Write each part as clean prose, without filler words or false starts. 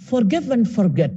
forgive and forget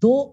2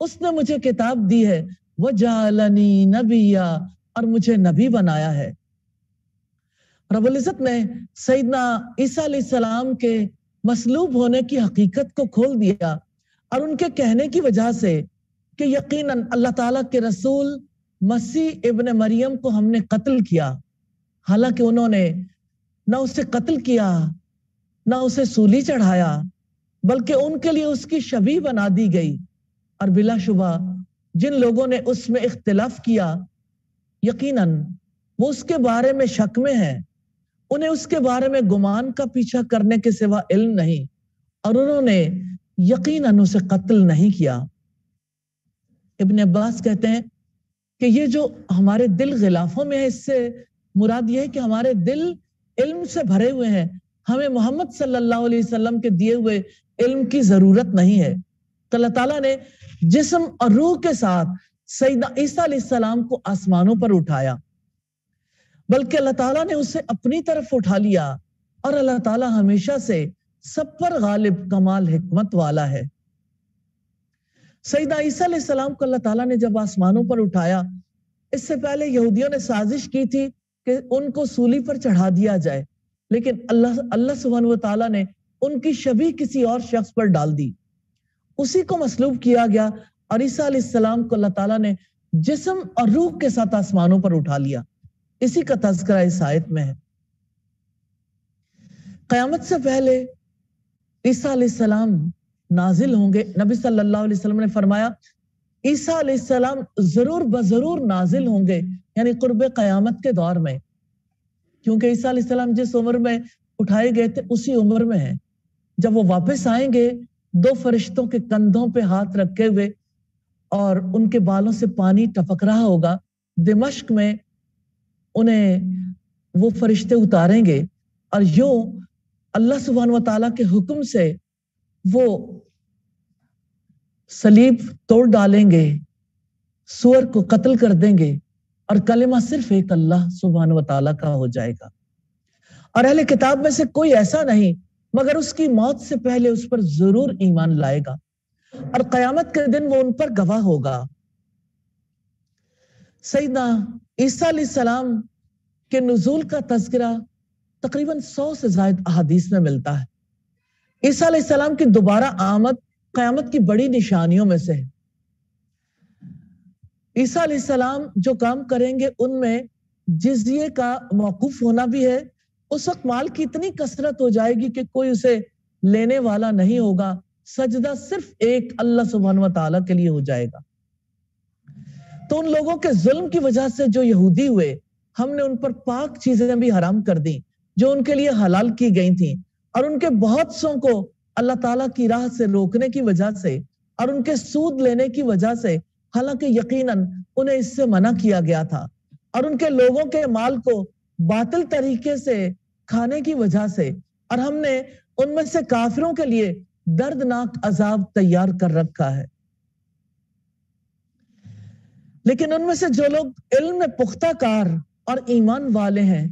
اس نے مجھے کتاب دی ہے، وجعلنی نبیا، اور مجھے نبی بنایا ہے۔ رب العزت نے سیدنا عیسیٰ علیہ السلام کے مصلوب ہونے کی حقیقت کو کھول دیا، اور ان کے کہنے کی وجہ سے کہ یقیناً اللہ تعالیٰ کے رسول مسیح ابن مریم کو ہم نے قتل کیا، حالانکہ انہوں نے نہ اسے قتل کیا نہ اسے سولی چڑھایا، بلکہ ان کے لیے اس کی شبیہ بنا دی گئی۔ اور بلا شبہ جن لوگوں نے اس میں اختلاف کیا، یقیناً وہ اس کے بارے میں شک میں ہیں، انہیں اس کے بارے میں گمان کا پیچھا کرنے کے سوا علم نہیں، اور انہوں نے یقیناً اسے قتل نہیں کیا۔ ابن عباس کہتے ہیں کہ یہ جو ہمارے دل غلافوں میں ہے، اس سے مراد یہ ہے کہ ہمارے دل علم سے بھرے ہوئے ہیں، ہمیں محمد صلی اللہ علیہ وسلم کے دیے ہوئے علم کی ضرورت نہیں ہے۔ تو اللہ تعالیٰ نے جسم اور روح کے ساتھ سیدنا عیسیٰ علیہ السلام کو آسمانوں پر اٹھایا، بلکہ اللہ تعالیٰ نے اسے اپنی طرف اٹھا لیا، اور اللہ تعالیٰ ہمیشہ سے سب پر غالب کمال حکمت والا ہے۔ سیدنا عیسیٰ علیہ السلام کو اللہ تعالیٰ نے جب آسمانوں پر اٹھایا، اس سے پہلے یہودیوں نے سازش کی تھی کہ ان کو سولی پر چڑھا دیا جائے، لیکن اللہ سبحانہ و تعالیٰ نے ان کی شبیہ کسی اور شخص پر ڈال دی، اسی کو مصلوب کیا گیا، اور عیسیٰ علیہ السلام کو اللہ تعالیٰ نے جسم اور روح کے ساتھ آسمانوں پر اٹھا لیا۔ اسی کا تذکرہ اس آیت میں ہے۔ قیامت سے پہلے عیسیٰ علیہ السلام نازل ہوں گے۔ نبی صلی اللہ علیہ وسلم نے فرمایا عیسیٰ علیہ السلام ضرور بضرور نازل ہوں گے، یعنی قرب قیامت کے دور میں، کیونکہ عیسیٰ علیہ السلام جس عمر میں اٹھائے گئے تھے اسی عمر میں ہیں۔ جب وہ واپس آئیں گے، دو فرشتوں کے کندھوں پہ ہاتھ رکھے ہوئے، اور ان کے بالوں سے پانی ٹپک رہا ہوگا، دمشق میں انہیں وہ فرشتے اتاریں گے، اور یوں اللہ سبحانہ و تعالیٰ کے حکم سے وہ صلیب توڑ ڈالیں گے، سور کو قتل کر دیں گے، اور کلمہ صرف ایک اللہ سبحانہ و تعالیٰ کا ہو جائے گا۔ اور اہل کتاب میں سے کوئی ایسا نہیں مگر اس کی موت سے پہلے اس پر ضرور ایمان لائے گا، اور قیامت کے دن وہ ان پر گواہ ہوگا۔ سیدنا عیسیٰ علیہ السلام کے نزول کا تذکرہ تقریباً 100 سے زائد احادیث میں ملتا ہے۔ عیسیٰ علیہ السلام کی دوبارہ آمد قیامت کی بڑی نشانیوں میں سے ہے۔ عیسیٰ علیہ السلام جو کام کریں گے ان میں جزیے کا موقوف ہونا بھی ہے۔ اس وقت مال کی اتنی کثرت ہو جائے گی کہ کوئی اسے لینے والا نہیں ہوگا، سجدہ صرف ایک اللہ سبحانہ و تعالیٰ کے لیے ہو جائے گا۔ تو ان لوگوں کے ظلم کی وجہ سے جو یہودی ہوئے، ہم نے ان پر پاک چیزیں بھی حرام کر دیں جو ان کے لیے حلال کی گئی تھیں، اور ان کے بہت سوں کو اللہ تعالیٰ کی راہ سے روکنے کی وجہ سے اور ان کے سود لینے کی وجہ سے، حالانکہ یقیناً انہیں اس سے منع کیا گیا تھا، اور ان کے لوگوں کے مال کو باطل طریقے سے کھانے کی وجہ سے، اور ہم نے ان میں سے کافروں کے لیے دردناک عذاب تیار کر رکھا ہے۔ لیکن ان میں سے جو لوگ علم میں پختہ کار اور ایمان والے ہیں،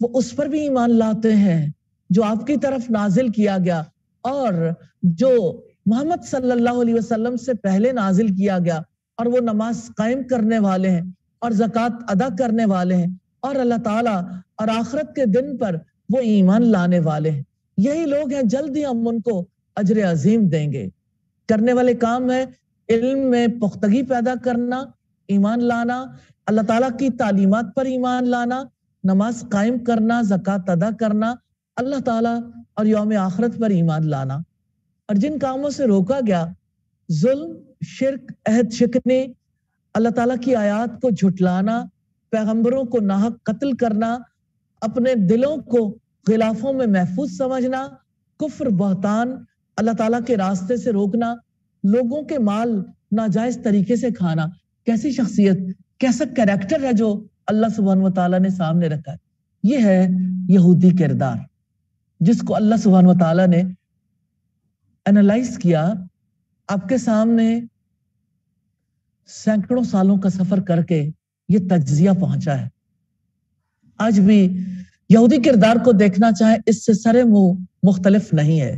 وہ اس پر بھی ایمان لاتے ہیں جو آپ کی طرف نازل کیا گیا، اور جو محمد صلی اللہ علیہ وسلم سے پہلے نازل کیا گیا، اور وہ نماز قائم کرنے والے ہیں اور زکوٰۃ ادا کرنے والے ہیں، اور اللہ تعالیٰ اور آخرت کے دن پر وہ ایمان لانے والے ہیں۔ یہی لوگ ہیں، جلد ہی ہم ان کو اجر عظیم دیں گے۔ کرنے والے کام ہے علم میں پختگی پیدا کرنا، ایمان لانا، اللہ تعالیٰ کی تعلیمات پر ایمان لانا، نماز قائم کرنا، زکوٰۃ ادا کرنا، اللہ تعالیٰ اور یوم آخرت پر ایمان لانا۔ اور جن کاموں سے روکا گیا، ظلم، شرک، عہد شکنی، اللہ تعالیٰ کی آیات کو جھٹلانا، پیغمبروں کو ناحق قتل کرنا، اپنے دلوں کو غلافوں میں محفوظ سمجھنا، کفر، بہتان، اللہ تعالیٰ کے راستے سے روکنا، لوگوں کے مال ناجائز طریقے سے کھانا، کیسی شخصیت، کیسا کریکٹر ہے جو اللہ سبحانہ وتعالیٰ نے سامنے رکھا ہے۔ یہ ہے یہودی کردار، جس کو اللہ سبحانہ وتعالیٰ نے انالائز کیا، آپ کے سامنے سینکڑوں سالوں کا سفر کر کے یہ تجزیہ پہنچا ہے۔ آج بھی یہودی کردار کو دیکھنا چاہے، اس سے سرے منہ مختلف نہیں ہے۔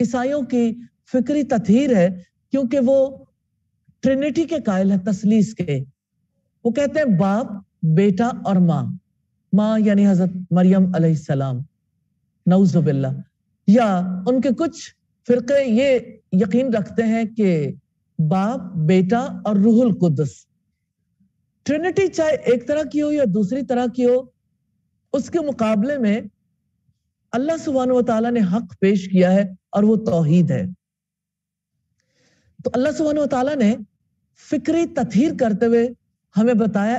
عیسائیوں کی فکری تطہیر ہے کیونکہ وہ ٹرینٹی کے قائل ہے، تثلیث کے. وہ کہتے ہیں باپ، بیٹا اور ماں. ماں یعنی حضرت مریم علیہ السلام، نعوذ باللہ. یا ان کے کچھ فرقے یہ یقین رکھتے ہیں کہ باپ، بیٹا اور روح القدس. ٹرینٹی چاہے ایک طرح کی ہو یا دوسری طرح کی ہو، اس کے مقابلے میں اللہ سبحانہ و تعالیٰ نے حق پیش کیا ہے اور وہ توحید ہے. تو اللہ سبحانہ و تعالیٰ نے فکری تطہیر کرتے ہوئے ہمیں بتایا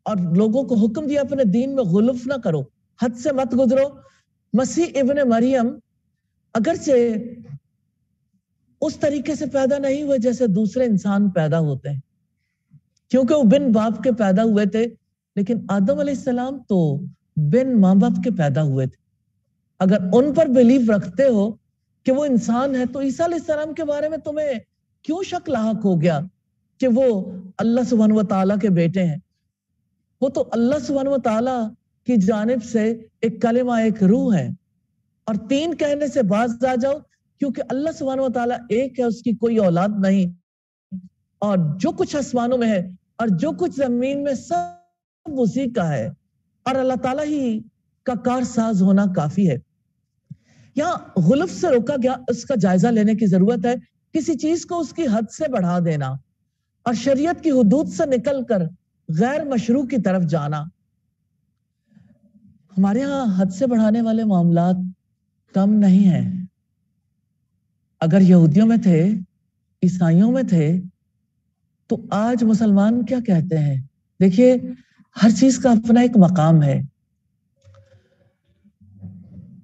اور لوگوں کو حکم دیا اپنے دین میں غلف نہ کرو، حد سے مت گزرو. مسیح ابن مریم اگرچہ اس طریقے سے پیدا نہیں ہوئے جیسے دوسرے انسان پیدا ہوتے ہیں، کیونکہ وہ بن باپ کے پیدا ہوئے تھے، لیکن آدم علیہ السلام تو بن ماں باپ کے پیدا ہوئے تھے. اگر ان پر بلیف رکھتے ہو کہ وہ انسان ہے تو عیسیٰ علیہ السلام کے بارے میں تمہیں کیوں شک لاحق ہو گیا کہ وہ اللہ سبحانہ و تعالیٰ کے بیٹے ہیں؟ وہ تو اللہ سبحانہ و تعالیٰ کی جانب سے ایک کلمہ، ایک روح ہے. اور تین کہنے سے باز آ جاؤ، کیونکہ اللہ سبحانہ و تعالیٰ ایک ہے، اس کی کوئی اولاد نہیں. اور جو کچھ آسمانوں میں ہے اور جو کچھ زمین میں سب اسی کا ہے، اور اللہ تعالیٰ ہی کا کارساز ہونا کافی ہے. یہاں غلف سے روکا گیا، اس کا جائزہ لینے کی ضرورت ہے. کسی چیز کو اس کی حد سے بڑھا دینا اور شریعت کی حدود سے نکل کر غیر مشروع کی طرف جانا. ہمارے ہاں حد سے بڑھانے والے معاملات کم نہیں ہیں. اگر یہودیوں میں تھے، عیسائیوں میں تھے، تو آج مسلمان کیا کہتے ہیں؟ دیکھیے، ہر چیز کا اپنا ایک مقام ہے.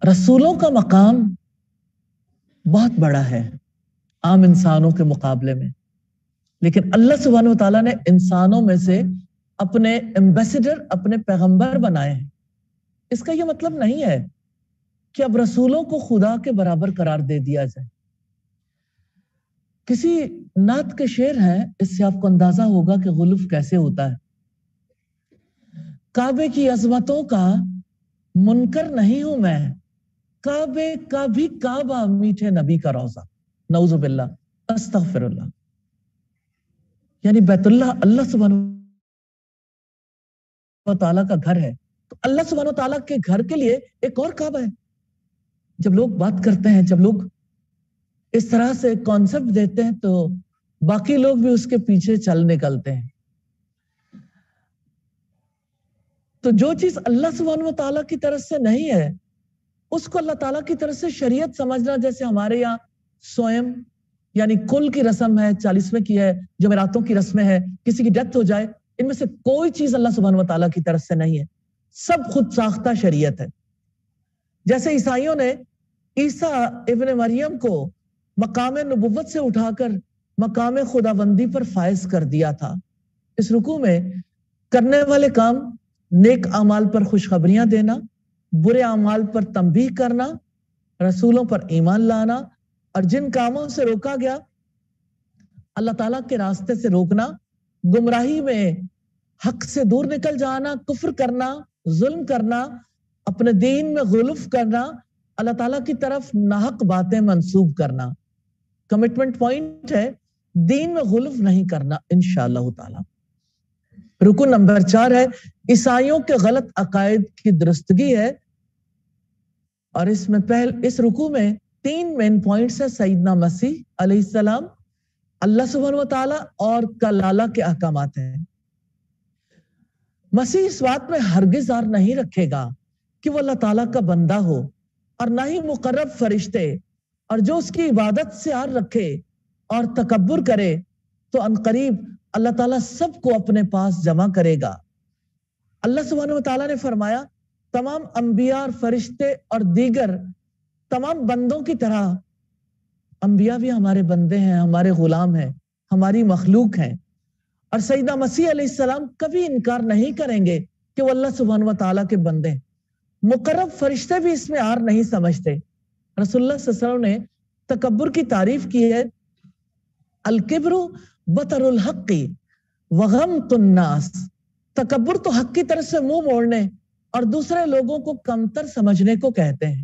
رسولوں کا مقام بہت بڑا ہے عام انسانوں کے مقابلے میں، لیکن اللہ سبحانہ و تعالیٰ نے انسانوں میں سے اپنے ایمبیسیڈر، اپنے پیغمبر بنائے ہیں. اس کا یہ مطلب نہیں ہے کہ اب رسولوں کو خدا کے برابر قرار دے دیا جائے. کسی نعت کے شعر ہیں، اس سے آپ کو اندازہ ہوگا کہ غلف کیسے ہوتا ہے. کعبے کی عظمتوں کا منکر نہیں ہوں میں، کعبے کا بھی کعبہ میٹھے نبی کا روضہ. نعوذ باللہ، استغفر اللہ. یعنی بیت اللہ اللہ سبحانہ و تعالیٰ کا گھر ہے، تو اللہ سبحانہ و تعالیٰ کے گھر کے لیے ایک اور کعبہ ہے. جب لوگ بات کرتے ہیں، جب لوگ اس طرح سے کانسیپٹ دیتے ہیں، تو باقی لوگ بھی اس کے پیچھے چل نکلتے ہیں. تو جو چیز اللہ سبحانہ و تعالیٰ کی طرف سے نہیں ہے، اس کو اللہ تعالیٰ کی طرف سے شریعت سمجھنا. جیسے ہمارے یہاں سوئم یعنی کل کی رسم ہے، 40ویں کی ہے، جمعراتوں کی رسمیں ہے، کسی کی ڈیتھ ہو جائے، ان میں سے کوئی چیز اللہ سبحانہ و تعالیٰ کی طرف سے نہیں ہے، سب خود ساختہ شریعت ہے. جیسے عیسائیوں نے عیسیٰ ابن مریم کو مقام نبوت سے اٹھا کر مقام خداوندی پر فائز کر دیا تھا. اس رکوع میں کرنے والے کام نیک اعمال پر خوشخبریاں دینا، برے اعمال پر تنبیہ کرنا، رسولوں پر ایمان لانا، اور جن کاموں سے روکا گیا اللہ تعالیٰ کے راستے سے روکنا، گمراہی میں حق سے دور نکل جانا، کفر کرنا، ظلم کرنا، اپنے دین میں غلف کرنا، اللہ تعالیٰ کی طرف ناحق باتیں منسوب کرنا. کمٹمنٹ پوائنٹ ہے دین میں غلف نہیں کرنا انشاءاللہ تعالیٰ. رکن نمبر 4 ہے عیسائیوں کے غلط عقائد کی درستگی ہے، اور اس رکوع میں 3 مین پوائنٹس ہے. سیدنا مسیح علیہ السلام، اللہ سبحانہ و تعالیٰ اور کلالہ کے احکامات ہیں. مسیح اس بات میں ہرگز آر نہیں رکھے گا کہ وہ اللہ تعالیٰ کا بندہ ہو، اور نہ ہی مقرب فرشتے، اور جو اس کی عبادت سے آر رکھے اور تکبر کرے تو عنقریب اللہ تعالیٰ سب کو اپنے پاس جمع کرے گا. اللہ سبحانہ و تعالیٰ نے فرمایا تمام انبیاء اور فرشتے اور دیگر تمام بندوں کی طرح انبیاء بھی ہمارے بندے ہیں، ہمارے غلام ہیں، ہماری مخلوق ہیں. اور سیدنا مسیح علیہ السلام کبھی انکار نہیں کریں گے کہ وہ اللہ سبحانہ و تعالیٰ کے بندے ہیں. مقرب فرشتے بھی اس میں آر نہیں سمجھتے. رسول اللہ صلی اللہ علیہ وسلم نے تکبر کی تعریف کی ہے، الکبر بطر الحق وغمط الناس. تکبر تو حق کی طرف سے منہ موڑنے اور دوسرے لوگوں کو کمتر سمجھنے کو کہتے ہیں.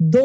2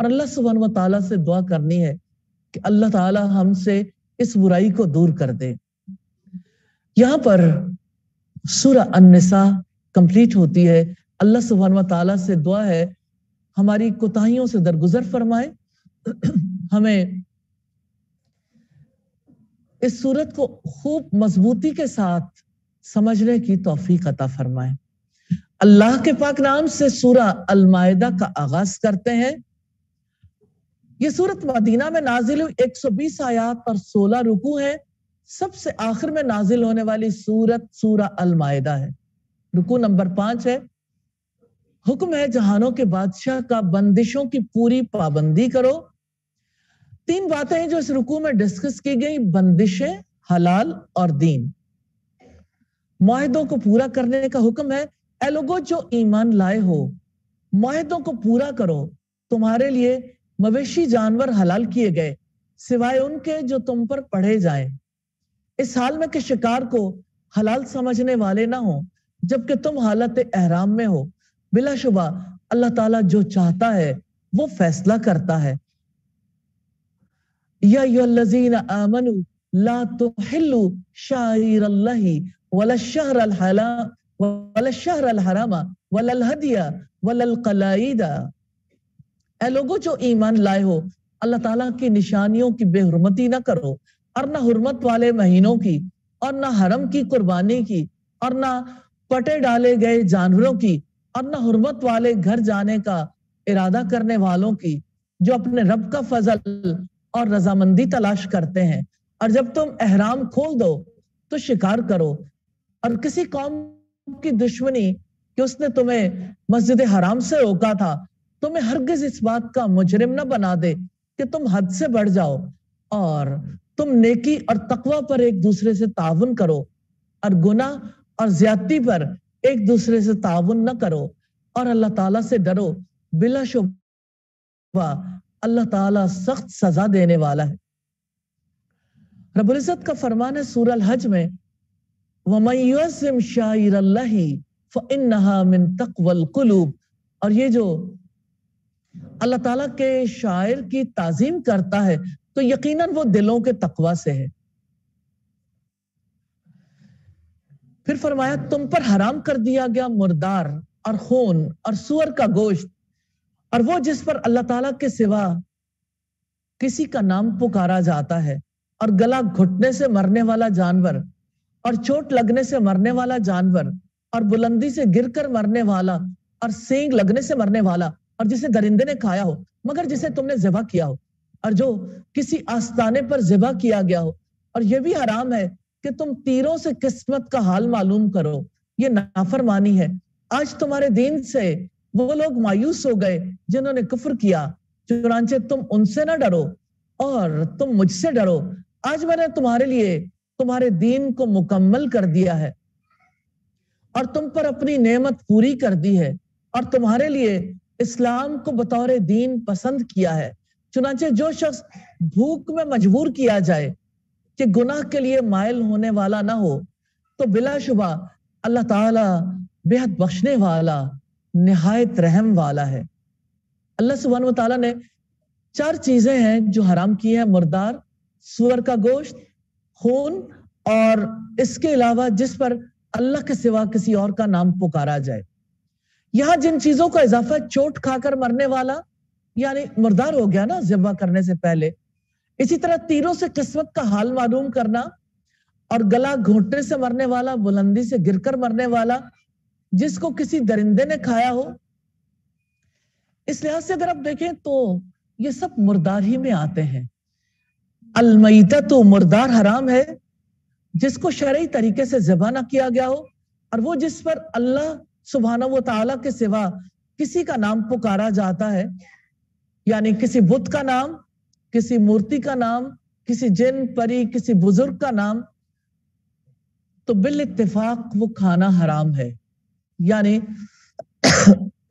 اور اللہ سبحانہ و تعالیٰ سے دعا کرنی ہے کہ اللہ تعالیٰ ہم سے اس برائی کو دور کر دے۔ یہاں پر سورہ النساء کمپلیٹ ہوتی ہے۔ اللہ سبحانہ و تعالیٰ سے دعا ہے ہماری کوتاہیوں سے درگزر فرمائے، ہمیں اس سورت کو خوب مضبوطی کے ساتھ سمجھنے کی توفیق عطا فرمائے۔ اللہ کے پاک نام سے سورہ المائدہ کا آغاز کرتے ہیں۔ یہ سورت مدینہ میں نازل ہوئی، 120 آیات اور 16 رکوع ہیں۔ سب سے آخر میں نازل ہونے والی سورت سورہ المائدہ ہے۔ رکوع نمبر 5 ہے۔ حکم ہے جہانوں کے بادشاہ کا بندشوں کی پوری پابندی کرو۔ 3 باتیں ہیں جو اس رکوع میں ڈسکس کی گئی، بندشیں، حلال اور دین۔ معاہدوں کو پورا کرنے کا حکم ہے۔ اے لوگو جو ایمان لائے ہو، معاہدوں کو پورا کرو۔ تمہارے لیے مویشی جانور حلال کیے گئے سوائے ان کے جو تم پر پڑھے جائیں، اس حال میں کہ شکار کو حلال سمجھنے والے نہ ہوں جبکہ تم حالت احرام میں ہو۔ بلا شبہ اللہ تعالیٰ جو چاہتا ہے وہ فیصلہ کرتا ہے۔ یا ایھا الذین آمنوا لا تحلوا شعائر اللہ ولا الشہر الحرام ولا الہدی ولا القلائد۔ اے لوگوں جو ایمان لائے ہو، اللہ تعالیٰ کی نشانیوں کی بے حرمتی نہ کرو، اور نہ حرمت والے مہینوں کی، اور نہ حرم کی قربانی کی، اور نہ پٹے ڈالے گئے جانوروں کی، اور نہ حرمت والے گھر جانے کا ارادہ کرنے والوں کی جو اپنے رب کا فضل اور رضامندی تلاش کرتے ہیں۔ اور جب تم احرام کھول دو تو شکار کرو، اور کسی قوم کی دشمنی کہ اس نے تمہیں مسجد حرام سے روکا تھا تمہیں ہرگز اس بات کا مجرم نہ بنا دے کہ تم حد سے بڑھ جاؤ، اور تم نیکی اور تقوی پر ایک دوسرے سے تعاون کرو، اور گناہ اور زیادتی پر ایک دوسرے سے تعاون نہ کرو، اور اللہ تعالیٰ سے ڈرو۔ بلا شبہ اللہ تعالیٰ سخت سزا دینے والا ہے۔ رب العزت کا فرمان ہے سورہ الحج میں، وَمَن يُعَظِّمْ شَعَائِرَ اللَّهِ فَإِنَّهَا مِن تَقْوَى الْقُلُوبِ، اور یہ جو اللہ تعالیٰ کے شاعر کی تعظیم کرتا ہے تو یقیناً وہ دلوں کے تقوی سے ہے۔ پھر فرمایا تم پر حرام کر دیا گیا مردار اور خون اور سور کا گوشت، اور وہ جس پر اللہ تعالیٰ کے سوا کسی کا نام پکارا جاتا ہے، اور گلا گھٹنے سے مرنے والا جانور، اور چوٹ لگنے سے مرنے والا جانور، اور بلندی سے گر کر مرنے والا، اور سینگ لگنے سے مرنے والا، اور جسے درندے نے کھایا ہو مگر جسے تم نے ذبح کیا ہو، اور جو کسی آستانے پر ذبح کیا گیا ہو۔ اور یہ بھی حرام ہے کہ تم تیروں سے قسمت کا حال معلوم کرو، یہ نافرمانی ہے۔ آج تمہارے دین سے وہ لوگ مایوس ہو گئے جنہوں نے کفر کیا، چنانچہ تم ان سے نہ ڈرو اور تم مجھ سے ڈرو۔ آج میں نے تمہارے لیے تمہارے دین کو مکمل کر دیا ہے اور تم پر اپنی نعمت پوری کر دی ہے، اور تمہارے لیے اسلام کو بطور دین پسند کیا ہے۔ چنانچہ جو شخص بھوک میں مجبور کیا جائے کہ گناہ کے لیے مائل ہونے والا نہ ہو تو بلا شبہ اللہ تعالی بہت بخشنے والا نہایت رحم والا ہے۔ اللہ سبحانہ و تعالیٰ نے 4 چیزیں ہیں جو حرام کی ہیں، مردار، سور کا گوشت، خون، اور اس کے علاوہ جس پر اللہ کے سوا کسی اور کا نام پکارا جائے۔ یہاں جن چیزوں کا اضافہ چوٹ کھا کر مرنے والا یعنی مردار ہو گیا نا ذبح کرنے سے پہلے، اسی طرح تیروں سے قسمت کا حال معلوم کرنا، اور گلا گھونٹنے سے مرنے والا، بلندی سے گر کر مرنے والا، جس کو کسی درندے نے کھایا ہو۔ اس لحاظ سے اگر آپ دیکھیں تو یہ سب مردار ہی میں آتے ہیں۔ المیتۃ مردار حرام ہے جس کو شرعی طریقے سے ذبح نہ کیا گیا ہو، اور وہ جس پر اللہ سبحانہ و تعالیٰ کے سوا کسی کا نام پکارا جاتا ہے، یعنی کسی بت کا نام، کسی مورتی کا نام، کسی جن پری، کسی بزرگ کا نام، تو بالاتفاق وہ کھانا حرام ہے۔ یعنی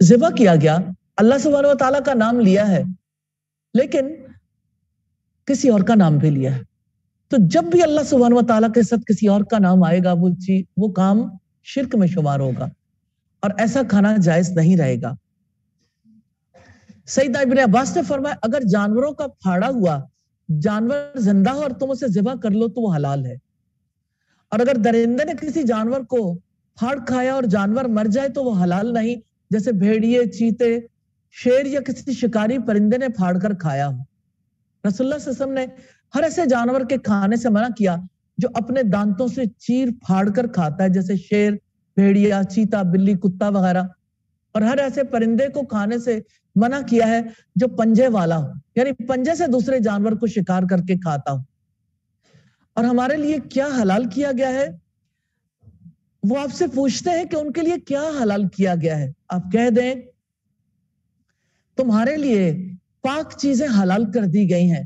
ذبح کیا گیا، اللہ سبحانہ و تعالیٰ کا نام لیا ہے لیکن کسی اور کا نام بھی لیا ہے، تو جب بھی اللہ سبحانہ و تعالیٰ کے ساتھ کسی اور کا نام آئے گا وہ کام شرک میں شمار ہوگا، اور ایسا کھانا جائز نہیں رہے گا۔ سیدنا ابن عباس نے فرمایا اگر جانوروں کا پھاڑا ہوا جانور زندہ ہو اور تم اسے ذبح کر لو تو وہ حلال ہے، اور اگر درندے نے کسی جانور کو پھاڑ کھایا اور جانور مر جائے تو وہ حلال نہیں، جیسے بھیڑیے، چیتے، شیر یا کسی شکاری پرندے نے پھاڑ کر کھایا ہو۔ رسول اللہ صلی اللہ علیہ وسلم نے ہر ایسے جانور کے کھانے سے منع کیا جو اپنے دانتوں سے چیر پھاڑ کر کھاتا ہے، جیسے شیر، بھیڑیا، چیتا، بلی، کتا وغیرہ، اور ہر ایسے پرندے کو کھانے سے منع کیا ہے جو پنجے والا ہو، یعنی پنجے سے دوسرے جانور کو شکار کر کے کھاتا ہو۔ اور ہمارے لیے کیا حلال کیا گیا ہے، وہ آپ سے پوچھتے ہیں کہ ان کے لیے کیا حلال کیا گیا ہے، آپ کہہ دیں تمہارے لیے پاک چیزیں حلال کر دی گئی ہیں،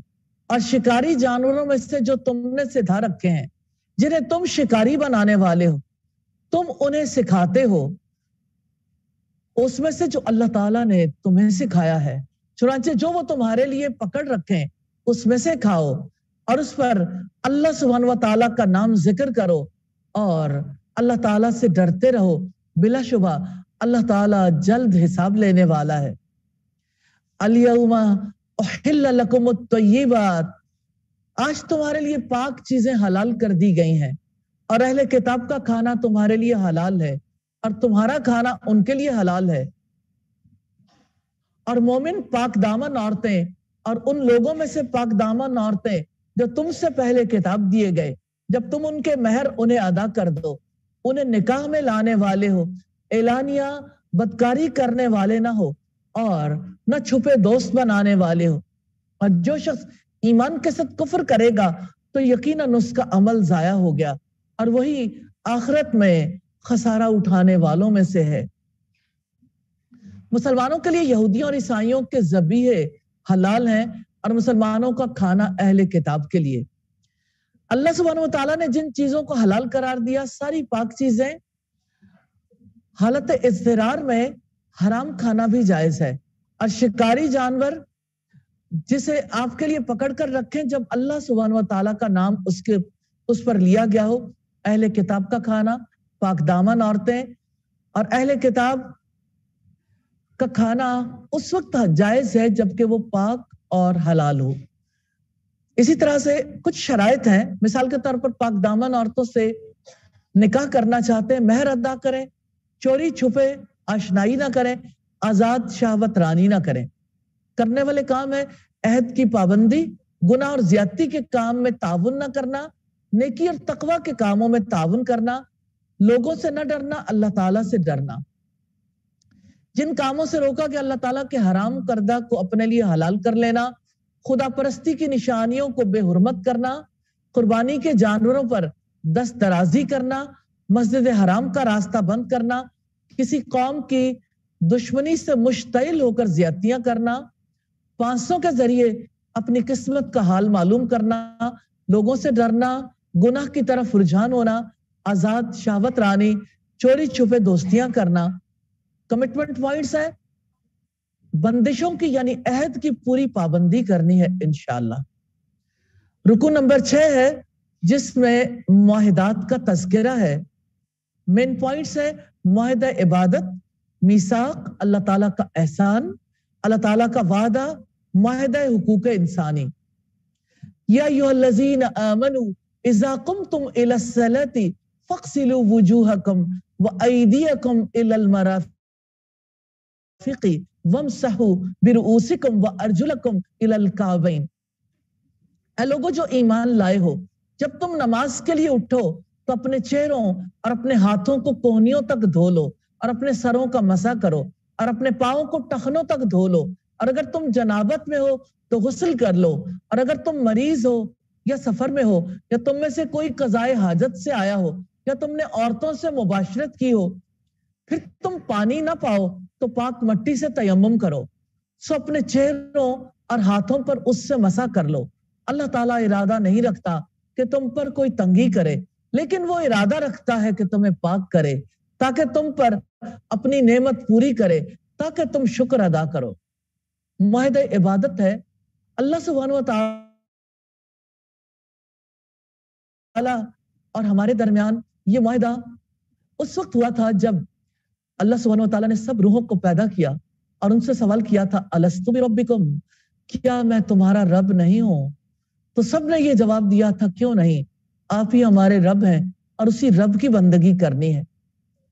اور شکاری جانوروں میں سے جو تم نے سدھا رکھے ہیں، جنہیں تم شکاری بنانے والے ہو، تم انہیں سکھاتے ہو، اس میں سے جو اللہ تعالیٰ نے تمہیں سکھایا ہے، چنانچہ جو وہ تمہارے لیے پکڑ رکھیں اس میں سے کھاؤ، اور اس پر اللہ سبحانہ و تعالیٰ کا نام ذکر کرو اور اللہ تعالیٰ سے ڈرتے رہو، بلا شبہ اللہ تعالیٰ جلد حساب لینے والا ہے۔ الیوم احل لکم الطیبات، آج تمہارے لیے پاک چیزیں حلال کر دی گئی ہیں، اور اہل کتاب کا کھانا تمہارے لیے حلال ہے اور تمہارا کھانا ان کے لیے حلال ہے۔ اور مومن پاک دامن عورتیں اور ان لوگوں میں سے پاک دامن عورتیں جو تم سے پہلے کتاب دیے گئے، جب تم ان کے مہر انہیں ادا کر دو، انہیں نکاح میں لانے والے ہو، اعلانیہ بدکاری کرنے والے نہ ہو اور نہ چھپے دوست بنانے والے ہو، اور جو شخص ایمان کے ساتھ کفر کرے گا تو یقیناً اس کا عمل ضائع ہو گیا اور وہی آخرت میں خسارہ اٹھانے والوں میں سے ہے۔ مسلمانوں کے لیے یہودیوں اور عیسائیوں کے ذبیحے حلال ہیں اور مسلمانوں کا کھانا اہل کتاب کے لیے۔ اللہ سبحانہ و تعالیٰ نے جن چیزوں کو حلال قرار دیا ساری پاک چیزیں، حالت اضطرار میں حرام کھانا بھی جائز ہے، اور شکاری جانور جسے آپ کے لیے پکڑ کر رکھیں جب اللہ سبحانہ و تعالیٰ کا نام اس پر لیا گیا ہو، اہل کتاب کا کھانا، پاک دامن عورتیں اور اہل کتاب کا کھانا اس وقت جائز ہے جبکہ وہ پاک اور حلال ہو۔ اسی طرح سے کچھ شرائط ہیں، مثال کے طور پر پاک دامن عورتوں سے نکاح کرنا چاہتے ہیں، مہر ادا کریں، چوری چھپے آشنائی نہ کریں، آزاد شہوت رانی نہ کریں۔ کرنے والے کام ہے عہد کی پابندی، گناہ اور زیادتی کے کام میں تعاون نہ کرنا، نیکی اور تقوی کے کاموں میں تعاون کرنا، لوگوں سے نہ ڈرنا، اللہ تعالیٰ سے ڈرنا۔ جن کاموں سے روکا کہ اللہ تعالیٰ کے حرام کردہ کو اپنے لیے حلال کر لینا، خدا پرستی کی نشانیوں کو بے حرمت کرنا، قربانی کے جانوروں پر دست درازی کرنا، مسجد حرام کا راستہ بند کرنا، کسی قوم کی دشمنی سے مشتعل ہو کر زیادتیاں کرنا، 500 کے ذریعے اپنی قسمت کا حال معلوم کرنا، لوگوں سے ڈرنا، گناہ کی طرف رجحان ہونا، آزاد شہوت رانی، چوری چھپے دوستیاں کرنا۔ کمٹمنٹ پوائنٹس ہے، بندشوں کی یعنی عہد کی پوری پابندی کرنی ہے انشاءاللہ۔ رکن نمبر 6 ہے جس میں معاہدات کا تذکرہ ہے۔ مین پوائنٹس ہے معاہدہ عبادت، میثاق، اللہ تعالیٰ کا احسان، اللہ تعالیٰ کا وعدہ، معاہدہ حقوق انسانی۔ یا ایھا الذین آمنوا اذا قمتم الی الصلاۃ فاغسلوا وجوہکم وایدیکم الی المرافق وامسحوا برؤوسکم وارجلکم الی الکعبین۔ اے لوگو جو ایمان لائے ہو، جب تم نماز کے لیے اٹھو تو اپنے چہروں اور اپنے ہاتھوں کو کوہنیوں تک دھو لو اور اپنے سروں کا مسح کرو اور اپنے پاؤں کو ٹخنوں تک دھو لو، اور اگر تم جنابت میں ہو تو غسل کر لو، اور اگر تم مریض ہو یا سفر میں ہو یا تم میں سے کوئی قضائے حاجت سے آیا ہو یا تم نے عورتوں سے مباشرت کی ہو، پھر تم پانی نہ پاؤ تو پاک مٹی سے تیمم کرو، سو اپنے چہروں اور ہاتھوں پر اس سے مسح کر لو۔ اللہ تعالیٰ ارادہ نہیں رکھتا کہ تم پر کوئی تنگی کرے، لیکن وہ ارادہ رکھتا ہے کہ تمہیں پاک کرے تاکہ تم پر اپنی نعمت پوری کرے، تاکہ تم شکر ادا کرو۔ معاہدہ عبادت ہے اللہ سبحانہ و تعالیٰ اور ہمارے درمیان۔ یہ معاہدہ اس وقت ہوا تھا جب اللہ سبحانہ و تعالیٰ نے سب روحوں کو پیدا کیا اور ان سے سوال کیا تھا الستو بربکم، کیا میں تمہارا رب نہیں ہوں؟ تو سب نے یہ جواب دیا تھا کیوں نہیں، آپ ہی ہمارے رب ہیں اور اسی رب کی بندگی کرنی ہے۔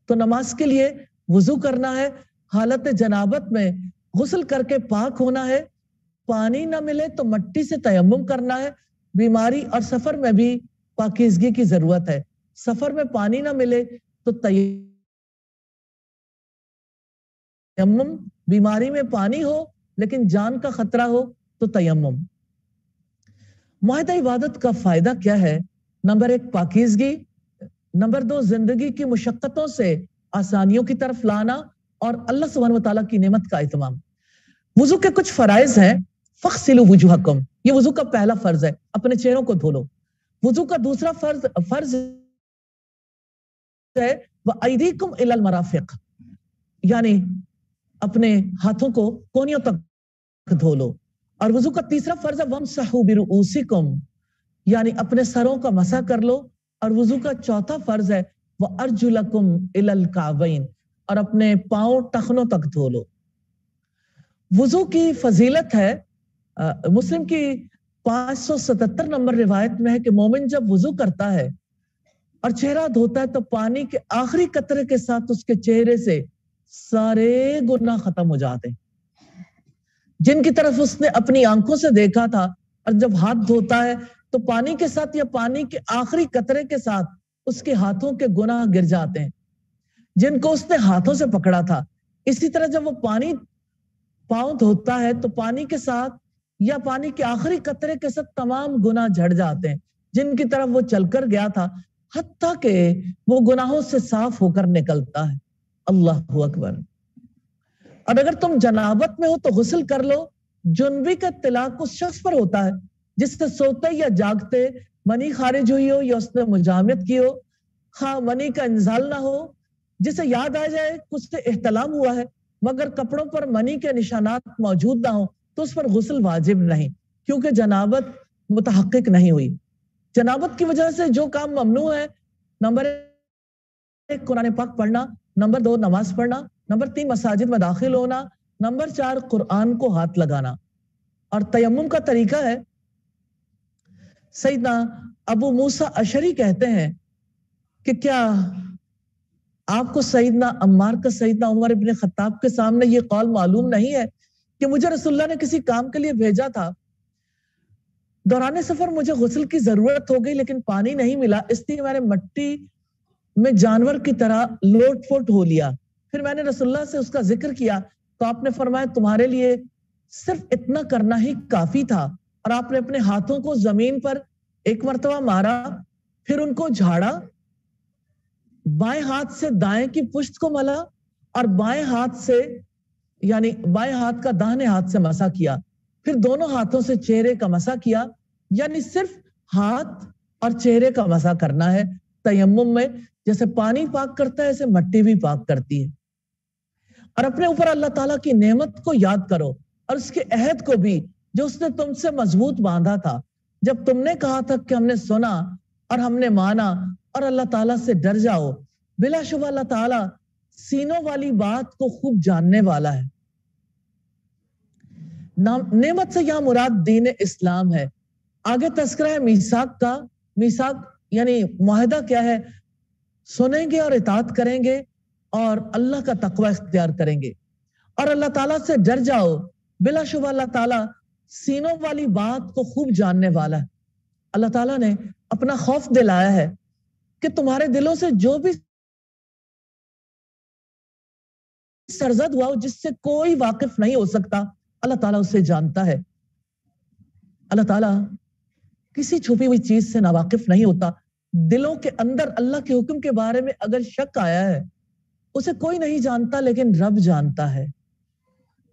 تو نماز کے لیے وضو کرنا ہے، حالت جنابت میں غسل کر کے پاک ہونا ہے، پانی نہ ملے تو مٹی سے تیمم کرنا ہے، بیماری اور سفر میں بھی پاکیزگی کی ضرورت ہے، سفر میں پانی نہ ملے تو تیمم، بیماری میں پانی ہو لیکن جان کا خطرہ ہو تو تیمم۔ معاہدہ عبادت کا فائدہ کیا ہے؟ نمبر 1 پاکیزگی، نمبر 2 زندگی کی مشقتوں سے آسانیوں کی طرف لانا اور اللہ سبحانہ وتعالیٰ کی نعمت کا اہتمام۔ وضو کے کچھ فرائض ہیں، فَاغْسِلُوا وُجُوهَكُمْ، یہ وضو کا پہلا فرض ہے، اپنے چہروں کو دھو لو۔ وضو کا دوسرا فرض ہے وَأَيْدِيكُمْ إِلَى الْمَرَافِقِ، یعنی اپنے ہاتھوں کو کونیوں تک دھو لو۔ اور وضو کا تیسرا فرض ہے وَامْسَحُوا بِرُؤُوسِكُمْ، یعنی اپنے سروں کا مسح کر لو۔ اور وضو کا چوتھا فرض ہے وَأَرْجُلَكُمْ إِلَى الْكَعْبَيْنِ، اور اپنے پاؤں ٹخنوں تک دھو لو۔ وضو کی فضیلت ہے، مسلم کی 577 نمبر روایت میں ہے کہ مومن جب وضو کرتا ہے اور چہرہ دھوتا ہے تو پانی کے آخری قطرے کے ساتھ اس کے چہرے سے سارے گناہ ختم ہو جاتے ہیں جن کی طرف اس نے اپنی آنکھوں سے دیکھا تھا، اور جب ہاتھ دھوتا ہے تو پانی کے ساتھ یا پانی کے آخری قطرے کے ساتھ اس کے ہاتھوں کے گناہ گر جاتے ہیں جن کو اس نے ہاتھوں سے پکڑا تھا۔ اسی طرح جب وہ پاؤں دھوتا ہے تو پانی کے ساتھ یا پانی کے آخری قطرے کے ساتھ تمام گناہ جھڑ جاتے ہیں جن کی طرف وہ چل کر گیا تھا، حتیٰ کہ وہ گناہوں سے صاف ہو کر نکلتا ہے۔ اللہ اکبر۔ اور اگر تم جنابت میں ہو تو غسل کر لو۔ جنبی کا اطلاق اس شخص پر ہوتا ہے جس سے سوتے یا جاگتے منی خارج ہوئی ہو یا اس نے مجامعت کی ہو، ہاں منی کا انزال نہ ہو، جسے یاد آ جائے کچھ سے احتلام ہوا ہے مگر کپڑوں پر منی کے نشانات موجود نہ ہو تو اس پر غسل واجب نہیں، کیونکہ جنابت متحقق نہیں ہوئی۔ جنابت کی وجہ سے جو کام ممنوع ہے، نمبر 1 قرآن پاک پڑھنا، نمبر 2 نماز پڑھنا، نمبر 3 مساجد میں داخل ہونا، نمبر 4 قرآن کو ہاتھ لگانا۔ اور تیمم کا طریقہ ہے، سیدنا ابو موسیٰ اشعری کہتے ہیں کہ کیا آپ کو سیدنا عمار کا سیدنا عمر ابن خطاب کے سامنے یہ قول معلوم نہیں ہے کہ مجھے رسول اللہ نے کسی کام کے لیے بھیجا تھا، دوران سفر مجھے غسل کی ضرورت ہو گئی لیکن پانی نہیں ملا، اس لیے میں نے مٹی میں جانور کی طرح لوٹ پوٹ ہو لیا، پھر میں نے رسول اللہ سے اس کا ذکر کیا تو آپ نے فرمایا تمہارے لیے صرف اتنا کرنا ہی کافی تھا، اور آپ نے اپنے ہاتھوں کو زمین پر ایک مرتبہ مارا، پھر ان کو جھاڑا، بائیں ہاتھ سے دائیں کی پشت کو ملا اور بائیں ہاتھ سے یعنی بائیں ہاتھ کا داہنے ہاتھ سے مسح کیا، پھر دونوں ہاتھوں سے چہرے کا مسح کیا، یعنی صرف ہاتھ اور چہرے کا مسح کرنا ہے۔ تیمم میں جیسے پانی پاک کرتا ہے ایسے مٹی بھی پاک کرتی ہے۔ اور اپنے اوپر اللہ تعالیٰ کی نعمت کو یاد کرو اور اس کے عہد کو بھی جو اس نے تم سے مضبوط باندھا تھا، جب تم نے کہا تھا کہ ہم نے سنا اور ہم نے مانا اور اللہ تعالیٰ سے ڈر جاؤ، بلا شبہ اللہ تعالیٰ سینوں والی بات کو خوب جاننے والا ہے۔ نعمت سے یہاں مراد دین اسلام ہے۔ آگے تذکرہ ہے میثاق کا۔ میثاق یعنی معاہدہ کیا ہے؟ سنیں گے اور اطاعت کریں گے اور اللہ کا تقوی اختیار کریں گے اور اللہ تعالیٰ سے ڈر جاؤ، بلا شبہ اللہ تعالیٰ سینوں والی بات کو خوب جاننے والا ہے۔ اللہ تعالیٰ نے اپنا خوف دلایا ہے کہ تمہارے دلوں سے جو بھی سرزد ہوا ہو جس سے کوئی واقف نہیں ہو سکتا، اللہ تعالیٰ اسے جانتا ہے۔ اللہ تعالیٰ کسی چھپی ہوئی چیز سے ناواقف نہیں ہوتا۔ دلوں کے اندر اللہ کے حکم کے بارے میں اگر شک آیا ہے، اسے کوئی نہیں جانتا لیکن رب جانتا ہے۔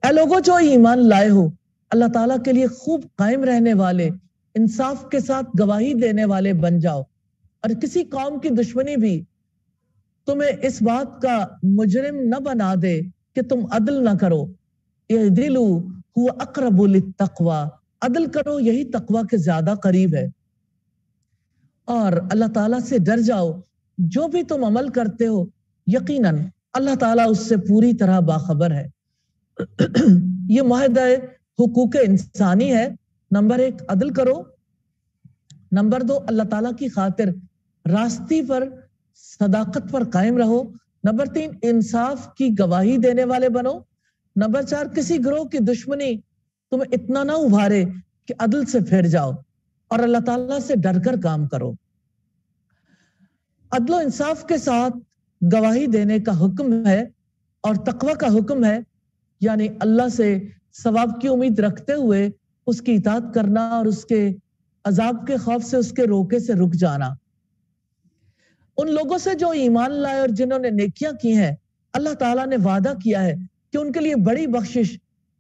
اے لوگوں جو ایمان لائے ہو، اللہ تعالیٰ کے لیے خوب قائم رہنے والے، انصاف کے ساتھ گواہی دینے والے بن جاؤ، اور کسی قوم کی دشمنی بھی تمہیں اس بات کا مجرم نہ بنا دے کہ تم عدل نہ کرو۔ اعدلوا هو اقرب للتقوی، عدل کرو یہی تقوی کے زیادہ قریب ہے۔ اور اللہ تعالیٰ سے ڈر جاؤ، جو بھی تم عمل کرتے ہو یقیناً اللہ تعالیٰ اس سے پوری طرح باخبر ہے۔ یہ معاہدہ حقوق انسانی ہے. نمبر 1 عدل کرو. نمبر 2 اللہ تعالیٰ کی خاطر راستی پر صداقت پر قائم رہو. نمبر 3 انصاف کی گواہی دینے والے بنو. نمبر 4 کسی گروہ کی دشمنی تمہیں اتنا نہ ابھارے کہ عدل سے پھر جاؤ اور اللہ تعالیٰ سے ڈر کر کام کرو. عدل و انصاف کے ساتھ گواہی دینے کا حکم ہے اور تقوی کا حکم ہے، یعنی اللہ سے ثواب کی امید رکھتے ہوئے اس کی اطاعت کرنا اور اس کے عذاب کے خوف سے اس کے روکے سے رک جانا. ان لوگوں سے جو ایمان لائے اور جنہوں نے نیکیاں کی ہیں، اللہ تعالیٰ نے وعدہ کیا ہے کہ ان کے لیے بڑی بخشش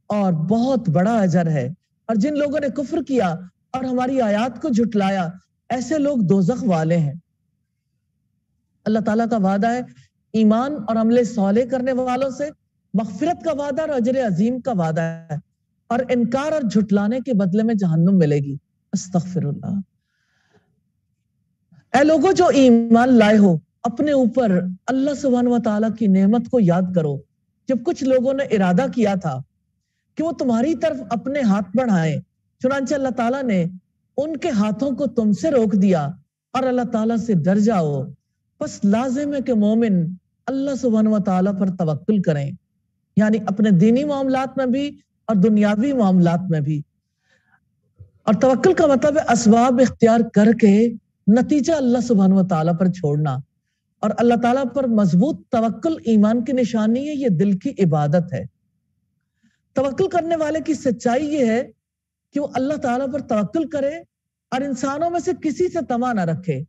اور بہت بڑا اجر ہے. اور جن لوگوں نے کفر کیا اور ہماری آیات کو جھٹلایا، ایسے لوگ دوزخ والے ہیں. اللہ تعالیٰ کا وعدہ ہے ایمان اور عمل صالح کرنے والوں سے مغفرت کا وعدہ اور اجر عظیم کا وعدہ ہے، اور انکار اور جھٹلانے کے بدلے میں جہنم ملے گی. استغفر اللہ. اے لوگوں جو ایمان لائے ہو، اپنے اوپر اللہ سبحانہ و تعالیٰ کی نعمت کو یاد کرو جب کچھ لوگوں نے ارادہ کیا تھا کہ وہ تمہاری طرف اپنے ہاتھ بڑھائیں، چنانچہ اللہ تعالیٰ نے ان کے ہاتھوں کو تم سے روک دیا اور اللہ تعالیٰ سے ڈر جاؤ. بس لازم ہے کہ مومن اللہ سبحانہ و تعالیٰ پر توکل کریں، یعنی اپنے دینی معاملات میں بھی اور دنیاوی معاملات میں بھی. اور توکل کا مطلب ہے اسباب اختیار کر کے نتیجہ اللہ سبحانہ و تعالیٰ پر چھوڑنا. اور اللہ تعالیٰ پر مضبوط توکل ایمان کی نشانی ہے، یہ دل کی عبادت ہے. توکل کرنے والے کی سچائی یہ ہے کہ وہ اللہ تعالیٰ پر توکل کرے اور انسانوں میں سے کسی سے طمع نہ رکھے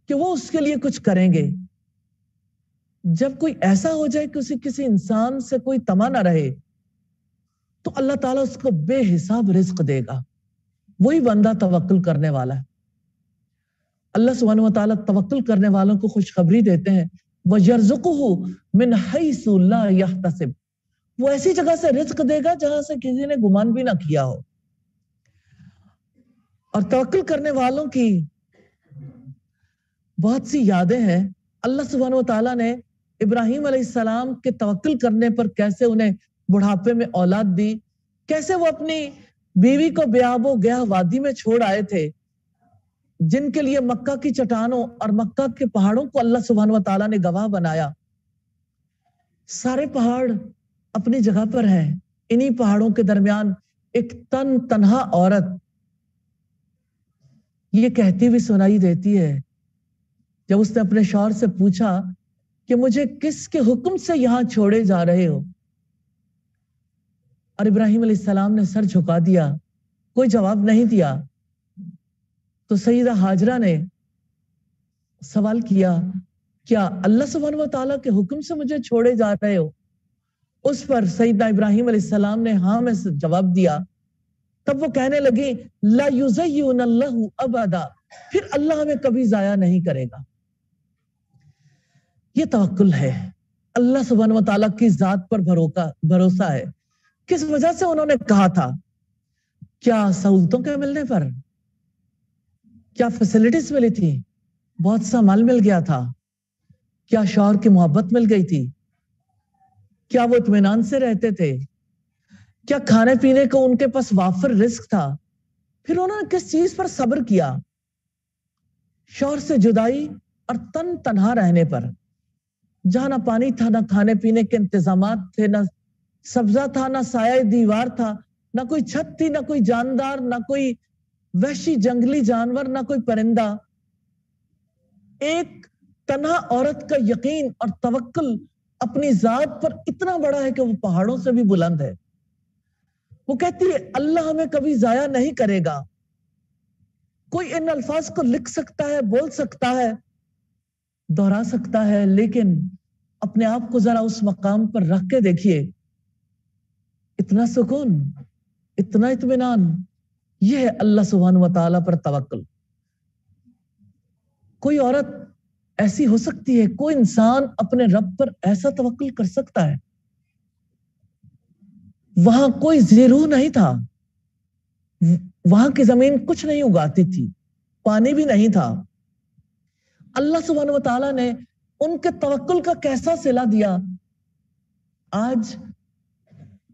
کہ وہ اس کے لیے کچھ کریں گے. جب کوئی ایسا ہو جائے کہ کسی انسان سے کوئی طمع نہ رہے تو اللہ تعالیٰ اس کو بے حساب رزق دے گا. وہی بندہ توکل کرنے والا ہے. اللہ سبحانہ و تعالیٰ توکل کرنے والوں کو خوشخبری دیتے ہیں وَيَرْزُقُهُ مِنْ حَيْثُ لَا يَحْتَسِبُ. وہ ایسی جگہ سے رزق دے گا جہاں سے کسی نے گمان بھی نہ کیا ہو. اور توکل کرنے والوں کی بہت سی یادیں ہیں. اللہ سبحانہ و تعالیٰ نے ابراہیم علیہ السلام کے توکل کرنے پر کیسے انہیں بڑھاپے میں اولاد دی، کیسے وہ اپنی بیوی کو بے آب و گیا وادی میں چھوڑ آئے تھے، جن کے لیے مکہ کی چٹانوں اور مکہ کے پہاڑوں کو اللہ سبحانہ و تعالیٰ نے گواہ بنایا. سارے پہاڑ اپنی جگہ پر ہیں. انہی پہاڑوں کے درمیان ایک تنہا عورت یہ کہتی بھی سنائی دیتی ہے جب اس نے اپنے شوہر سے پوچھا کہ مجھے کس کے حکم سے یہاں چھوڑے جا رہے ہو، اور ابراہیم علیہ السلام نے سر جھکا دیا، کوئی جواب نہیں دیا. تو سیدہ ہاجرہ نے سوال کیا کیا اللہ سبحانہ و تعالیٰ کے حکم سے مجھے چھوڑے جا رہے ہو؟ اس پر سیدنا ابراہیم علیہ السلام نے ہاں میں جواب دیا. تب وہ کہنے لگی لا یضیعن اللہ ابدا، پھر اللہ ہمیں کبھی ضائع نہیں کرے گا. یہ توکل ہے، اللہ سبحانہ و تعالیٰ کی ذات پر بھروسہ ہے. کس وجہ سے انہوں نے کہا تھا؟ کیا سہولتوں کے ملنے پر؟ کیا فیسلٹیز ملی تھی؟ بہت سا مال مل گیا تھا؟ کیا شوہر کی محبت مل گئی تھی؟ کیا وہ اطمینان سے رہتے تھے؟ کیا کھانے پینے کو ان کے پاس وافر رزق تھا؟ پھر انہوں نے کس چیز پر صبر کیا؟ شوہر سے جدائی اور تنہا رہنے پر، جہاں نہ پانی تھا، نہ کھانے پینے کے انتظامات تھے، نہ سبزہ تھا، نہ سایہ دیوار تھا، نہ کوئی چھت تھی، نہ کوئی جاندار، نہ کوئی وحشی جنگلی جانور، نہ کوئی پرندہ. ایک تنہا عورت کا یقین اور توکل اپنی ذات پر اتنا بڑا ہے کہ وہ پہاڑوں سے بھی بلند ہے. وہ کہتی ہے اللہ ہمیں کبھی ضائع نہیں کرے گا. کوئی ان الفاظ کو لکھ سکتا ہے، بول سکتا ہے، دہرا سکتا ہے، لیکن اپنے آپ کو ذرا اس مقام پر رکھ کے دیکھیے. اتنا سکون، اتنا اطمینان، یہ ہے اللہ سبحانہ و تعالیٰ پر توکل. کوئی عورت ایسی ہو سکتی ہے، کوئی انسان اپنے رب پر ایسا توکل کر سکتا ہے. وہاں کوئی زیرو نہیں تھا، وہاں کی زمین کچھ نہیں اگاتی تھی، پانی بھی نہیں تھا. اللہ سبحانہ و تعالیٰ نے ان کے توکل کا کیسا صلہ دیا. آج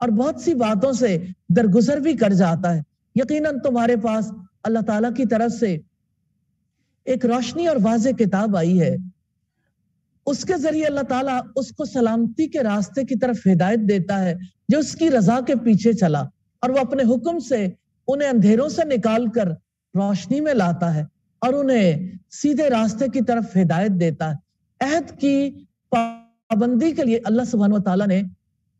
اور بہت سی باتوں سے درگزر بھی کر جاتا ہے، یقیناً تمہارے پاس اللہ تعالیٰ کی طرف سے ایک روشنی اور واضح کتاب آئی ہے، اس کے ذریعے اللہ تعالیٰ اس کو سلامتی کے راستے کی طرف ہدایت دیتا ہے جو اس کی رضا کے پیچھے چلا، اور وہ اپنے حکم سے انہیں اندھیروں سے نکال کر روشنی میں لاتا ہے اور انہیں سیدھے راستے کی طرف ہدایت دیتا ہے۔ عہد کی پابندی کے لیے اللہ سبحانہ و تعالیٰ نے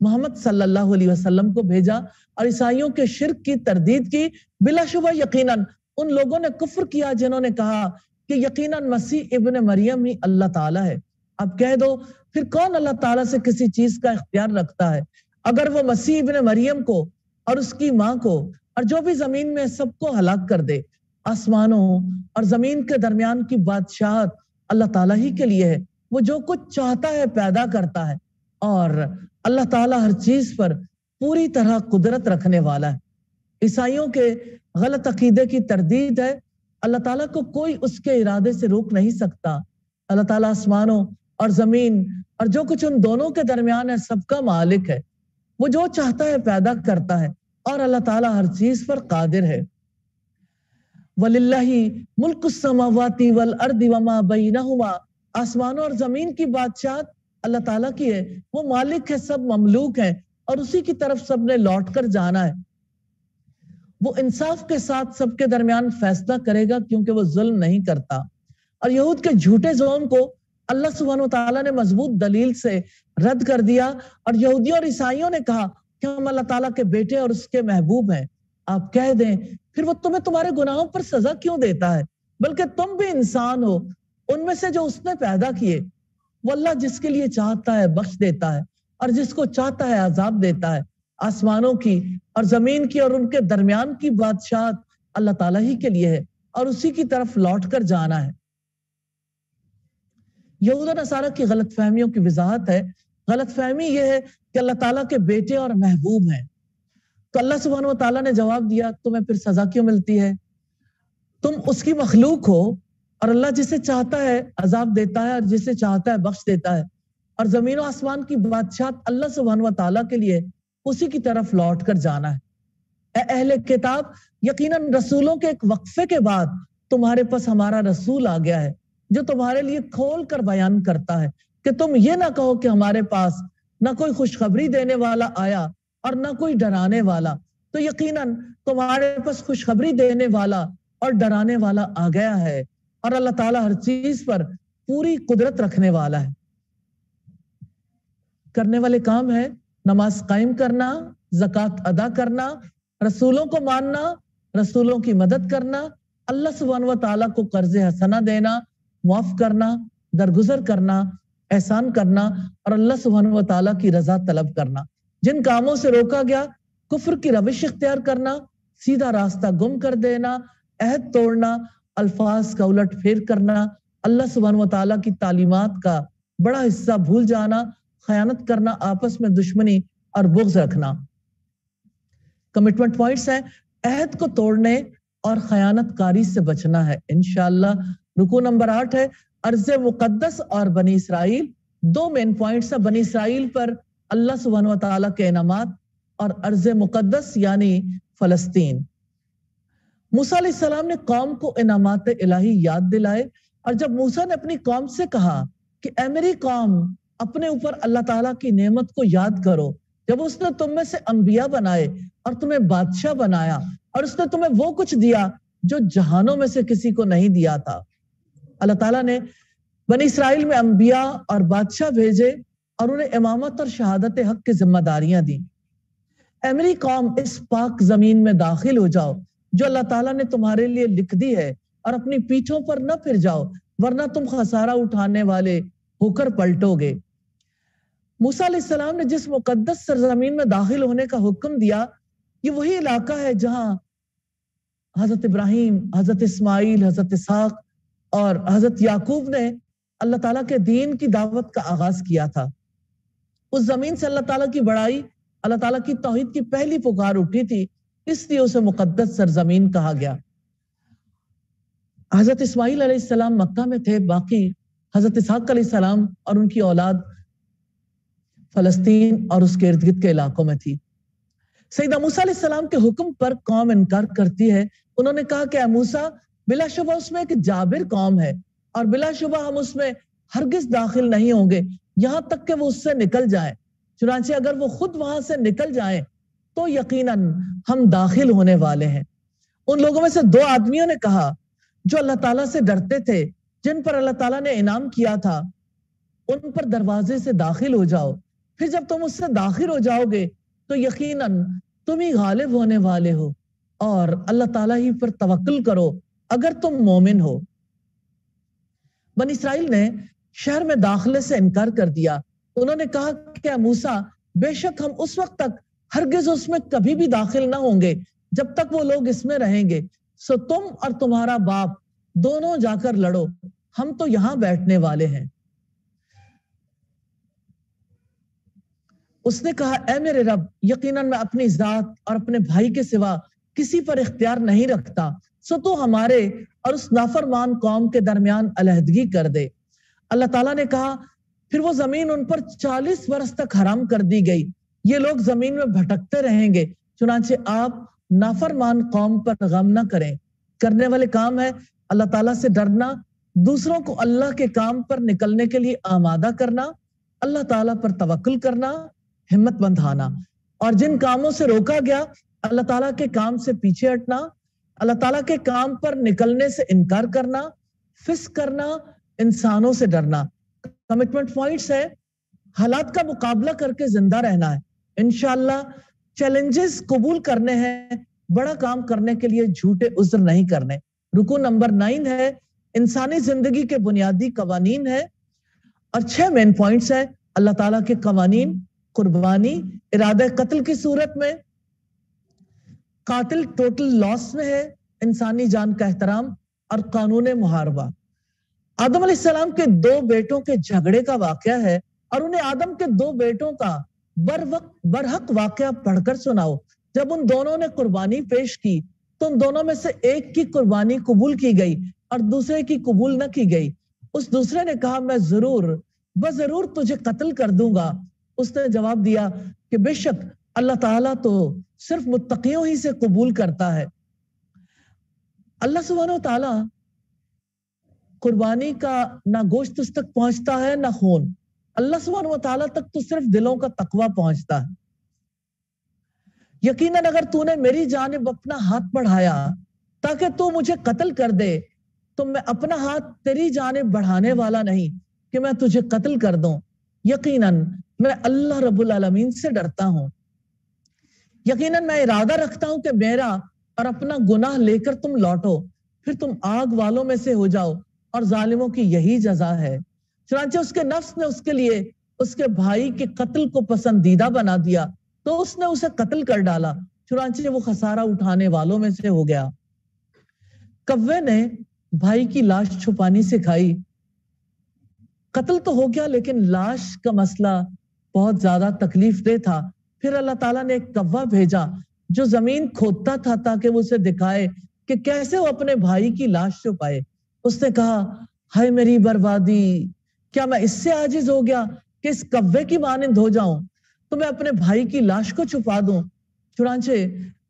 محمد صلی اللہ علیہ وسلم کو بھیجا اور عیسائیوں کے شرک کی تردید کی۔ بلا شبہ یقیناً ان لوگوں نے کفر کیا جنہوں نے کہا کہ یقیناً مسیح ابن مریم ہی اللہ تعالیٰ ہے۔ اب کہہ دو پھر کون اللہ تعالیٰ سے کسی چیز کا اختیار رکھتا ہے؟ اگر وہ مسیح ابن مریم کو اور اس کی ماں کو اور جو بھی زمین میں سب کو ہلاک کر دے، آسمانوں اور زمین کے درمیان کی بادشاہت اللہ تعالیٰ ہی کے لیے ہے، وہ جو کچھ چاہتا ہے پیدا کرتا ہے، اور اللہ تعالیٰ ہر چیز پر پوری طرح قدرت رکھنے والا ہے۔ عیسائیوں کے غلط عقیدے کی تردید ہے، اللہ تعالیٰ کو کوئی اس کے ارادے سے روک نہیں سکتا۔ اللہ تعالیٰ آسمانوں اور زمین اور جو کچھ ان دونوں کے درمیان ہے سب کا مالک ہے، وہ جو چاہتا ہے پیدا کرتا ہے، اور اللہ تعالیٰ ہر چیز پر قادر ہے۔ وَلِلَّهِ مُلْكُ السَّمَاوَاتِ وَالْأَرْضِ وَمَا بَيْنَهُمَا، آسمانوں اور زمین کی بادشاہت اللہ تعالیٰ کی ہے، وہ مالک ہے، سب مملوک ہیں، اور اسی کی طرف سب نے لوٹ کر جانا ہے۔ وہ انصاف کے ساتھ سب کے درمیان فیصلہ کرے گا کیونکہ وہ ظلم نہیں کرتا۔ اور یہود کے جھوٹے زعم کو اللہ سبحانہ و تعالیٰ نے مضبوط دلیل سے رد کر دیا، اور یہودیوں اور عیسائیوں نے کہا کہ ہم اللہ تعالیٰ کے بیٹے اور اس کے محبوب ہیں۔ آپ کہہ دیں پھر وہ تمہیں تمہارے گناہوں پر سزا کیوں دیتا ہے؟ بلکہ تم بھی انسان ہو، ان میں سے جو اس نے پیدا کیے۔ وہ اللہ جس کے لیے چاہتا ہے بخش دیتا ہے، اور جس کو چاہتا ہے عذاب دیتا ہے۔ آسمانوں کی اور زمین کی اور ان کے درمیان کی بادشاہت اللہ تعالیٰ ہی کے لیے ہے، اور اسی کی طرف لوٹ کر جانا ہے۔ یہود و نصارہ کی غلط فہمیوں کی وضاحت ہے۔ غلط فہمی یہ ہے کہ اللہ تعالیٰ کے بیٹے اور محبوب ہیں، تو اللہ سبحانہ و تعالیٰ نے جواب دیا تمہیں پھر سزا کیوں ملتی ہے؟ تم اس کی مخلوق ہو، اور اللہ جسے چاہتا ہے عذاب دیتا ہے اور جسے چاہتا ہے بخش دیتا ہے، اور زمین و آسمان کی بادشاہت اللہ سبحانہ و تعالیٰ کے لیے، اسی کی طرف لوٹ کر جانا ہے۔ اے اہل کتاب، یقیناً رسولوں کے ایک وقفے کے بعد تمہارے پاس ہمارا رسول آ گیا ہے جو تمہارے لیے کھول کر بیان کرتا ہے کہ تم یہ نہ کہو کہ ہمارے پاس نہ کوئی خوشخبری دینے والا آیا اور نہ کوئی ڈرانے والا، تو یقیناً تمہارے پاس خوشخبری دینے والا اور ڈرانے والا آ گیا ہے، اور اللہ تعالیٰ ہر چیز پر پوری قدرت رکھنے والا ہے۔ کرنے والے کام ہے نماز قائم کرنا، زکوٰۃ ادا کرنا، رسولوں کو ماننا، رسولوں کی مدد کرنا، اللہ سبحانہ و تعالیٰ کو قرض حسنہ دینا، معاف کرنا، درگزر کرنا، احسان کرنا، اور اللہ سبحانہ و تعالیٰ کی رضا طلب کرنا۔ جن کاموں سے روکا گیا، کفر کی روش اختیار کرنا، سیدھا راستہ گم کر دینا، عہد توڑنا، الفاظ کا الٹ پھیر کرنا، اللہ سبحانہ و تعالیٰ کی تعلیمات کا بڑا حصہ بھول جانا، خیانت کرنا، آپس میں دشمنی اور بغض رکھنا۔ کمٹمنٹ پوائنٹس ہیں، عہد کو توڑنے اور خیانت کاری سے بچنا ہے انشاءاللہ۔ رکوع نمبر 8 ہے ارض مقدس اور بنی اسرائیل۔ دو مین پوائنٹس ہیں، بنی اسرائیل پر اللہ سبحانہ و تعالیٰ کے انعامات، اور ارض مقدس یعنی فلسطین۔ موسیٰ علیہ السلام نے قوم کو انعامات الہی یاد دلائے، اور جب موسیٰ نے اپنی قوم سے کہا کہ اے میری قوم اپنے اوپر اللہ تعالیٰ کی نعمت کو یاد کرو، جب اس نے تم میں سے انبیاء بنائے اور تمہیں بادشاہ بنایا، اور اس نے تمہیں وہ کچھ دیا جو جہانوں میں سے کسی کو نہیں دیا تھا۔ اللہ تعالیٰ نے بنی اسرائیل میں انبیاء اور بادشاہ بھیجے اور انہیں امامت اور شہادت حق کی ذمہ داریاں دیں۔ اے میری قوم، اس پاک زمین میں داخل ہو جاؤ جو اللہ تعالیٰ نے تمہارے لیے لکھ دی ہے، اور اپنی پیٹھوں پر نہ پھر جاؤ، ورنہ تم خسارہ اٹھانے والے ہو کر پلٹو گے۔ موسیٰ علیہ السلام نے جس مقدس سرزمین میں داخل ہونے کا حکم دیا، یہ وہی علاقہ ہے جہاں حضرت ابراہیم، حضرت اسماعیل، حضرت اسحاق اور حضرت یعقوب نے اللہ تعالیٰ کے دین کی دعوت کا آغاز کیا تھا۔ اس زمین سے اللہ تعالیٰ کی بڑائی، اللہ تعالیٰ کی توحید کی پہلی پکار اٹھی تھی، اس لیے اسے مقدس سرزمین کہا گیا۔ حضرت اسماعیل علیہ السلام مکہ میں تھے، باقی حضرت اسحاق علیہ السلام اور ان کی اولاد فلسطین اور اس کے ارد گرد کے علاقوں میں تھی۔ سیدنا موسیٰ علیہ السلام کے حکم پر قوم انکار کرتی ہے. انہوں نے کہا کہ اے موسیٰ بلا شبہ اس میں ایک جابر قوم ہے اور بلا شبہ ہم اس میں ہرگز داخل نہیں ہوں گے یہاں تک کہ وہ اس سے نکل جائیں. چنانچہ اگر وہ خود وہاں سے نکل جائیں تو یقیناً ہم داخل ہونے والے ہیں. ان لوگوں میں سے 2 آدمیوں نے کہا جو اللہ تعالیٰ سے ڈرتے تھے, جن پر اللہ تعالیٰ نے انعام کیا تھا, ان پر دروازے سے داخل ہو جاؤ, پھر جب تم اس سے داخل ہو جاؤ گے تو یقیناً تم ہی غالب ہونے والے ہو اور اللہ تعالیٰ ہی پر توکل کرو اگر تم مومن ہو. بنی اسرائیل نے شہر میں داخلے سے انکار کر دیا. انہوں نے کہا کہ اے موسیٰ بے شک ہم اس وقت تک ہرگز اس میں کبھی بھی داخل نہ ہوں گے جب تک وہ لوگ اس میں رہیں گے, سو تم اور تمہارا باپ دونوں جا کر لڑو, ہم تو یہاں بیٹھنے والے ہیں. اس نے کہا اے میرے رب یقیناً میں اپنی ذات اور اپنے بھائی کے سوا کسی پر اختیار نہیں رکھتا, سو تو ہمارے اور اس نافرمان قوم کے درمیان علیحدگی کر دے. اللہ تعالیٰ نے کہا پھر وہ زمین ان پر 40 برس تک حرام کر دی گئی, یہ لوگ زمین میں بھٹکتے رہیں گے. چنانچہ آپ نافرمان قوم پر غم نہ کریں. کرنے والے کام ہے اللہ تعالیٰ سے ڈرنا, دوسروں کو اللہ کے کام پر نکلنے کے لیے آمادہ کرنا, اللہ تعالیٰ پر توکل کرنا, ہمت بندھانا, اور جن کاموں سے روکا گیا اللہ تعالیٰ کے کام سے پیچھے ہٹنا, اللہ تعالیٰ کے کام پر نکلنے سے انکار کرنا, فسق کرنا, انسانوں سے ڈرنا. کمٹمنٹ پوائنٹس ہے, حالات کا مقابلہ کر کے زندہ رہنا ہے, انشاءاللہ چیلنجز قبول کرنے ہیں, بڑا کام کرنے کے لیے جھوٹے عذر نہیں کرنے. رکو نمبر 9 ہے انسانی زندگی کے بنیادی قوانین ہے, اور 6 مین پوائنٹس ہیں اللہ تعالیٰ کے قوانین, قربانی, ارادہ قتل کی صورت میں, قاتل ٹوٹل لاس میں ہے, انسانی جان کا احترام, اور قانون محاربہ. آدم علیہ السلام کے 2 بیٹوں کے جھگڑے کا واقعہ ہے, اور انہیں آدم کے 2 بیٹوں کا برحق واقعہ پڑھ کر سناؤ. جب ان دونوں نے قربانی پیش کی تو ان دونوں میں سے ایک کی قربانی قبول کی گئی اور دوسرے کی قبول نہ کی گئی. اس دوسرے نے کہا میں ضرور تجھے قتل کر دوں گا. اس نے جواب دیا کہ بے شک اللہ تعالیٰ تو صرف متقیوں ہی سے قبول کرتا ہے. اللہ سبحانہ و تعالیٰ قربانی کا نہ گوشت اس تک پہنچتا ہے نہ خون. اللہ سبحانہ و تعالیٰ تک تو صرف دلوں کا تقوی پہنچتا ہے. یقیناً اگر تو نے میری جانب اپنا ہاتھ بڑھایا تاکہ تو مجھے قتل کر دے تو میں اپنا ہاتھ تیری جانب بڑھانے والا نہیں کہ میں تجھے قتل کر دوں. یقیناً میں اللہ رب العالمین سے ڈرتا ہوں. یقیناً میں ارادہ رکھتا ہوں کہ میرا اور اپنا گناہ لے کر تم لوٹو, پھر تم آگ والوں میں سے ہو جاؤ, اور ظالموں کی یہی جزا ہے. چنانچہ اس کے نفس نے اس کے لیے اس کے بھائی کے قتل کو پسندیدہ بنا دیا تو اس نے اسے قتل کر ڈالا. چنانچہ وہ خسارہ اٹھانے والوں میں سے ہو گیا. کوے نے بھائی کی لاش چھپانی سکھائی. قتل تو ہو گیا لیکن لاش کا مسئلہ بہت زیادہ تکلیف دہ تھا. پھر اللہ تعالیٰ نے ایک کوا بھیجا جو زمین کھودتا تھا تاکہ وہ اسے دکھائے کہ کیسے وہ اپنے بھائی کی لاش چھپائے. اس نے کہا ہائے میری بربادی, کیا میں اس سے عاجز ہو گیا کہ اس کوے کی مانند ہو جاؤں تو میں اپنے بھائی کی لاش کو چھپا دوں. چنانچہ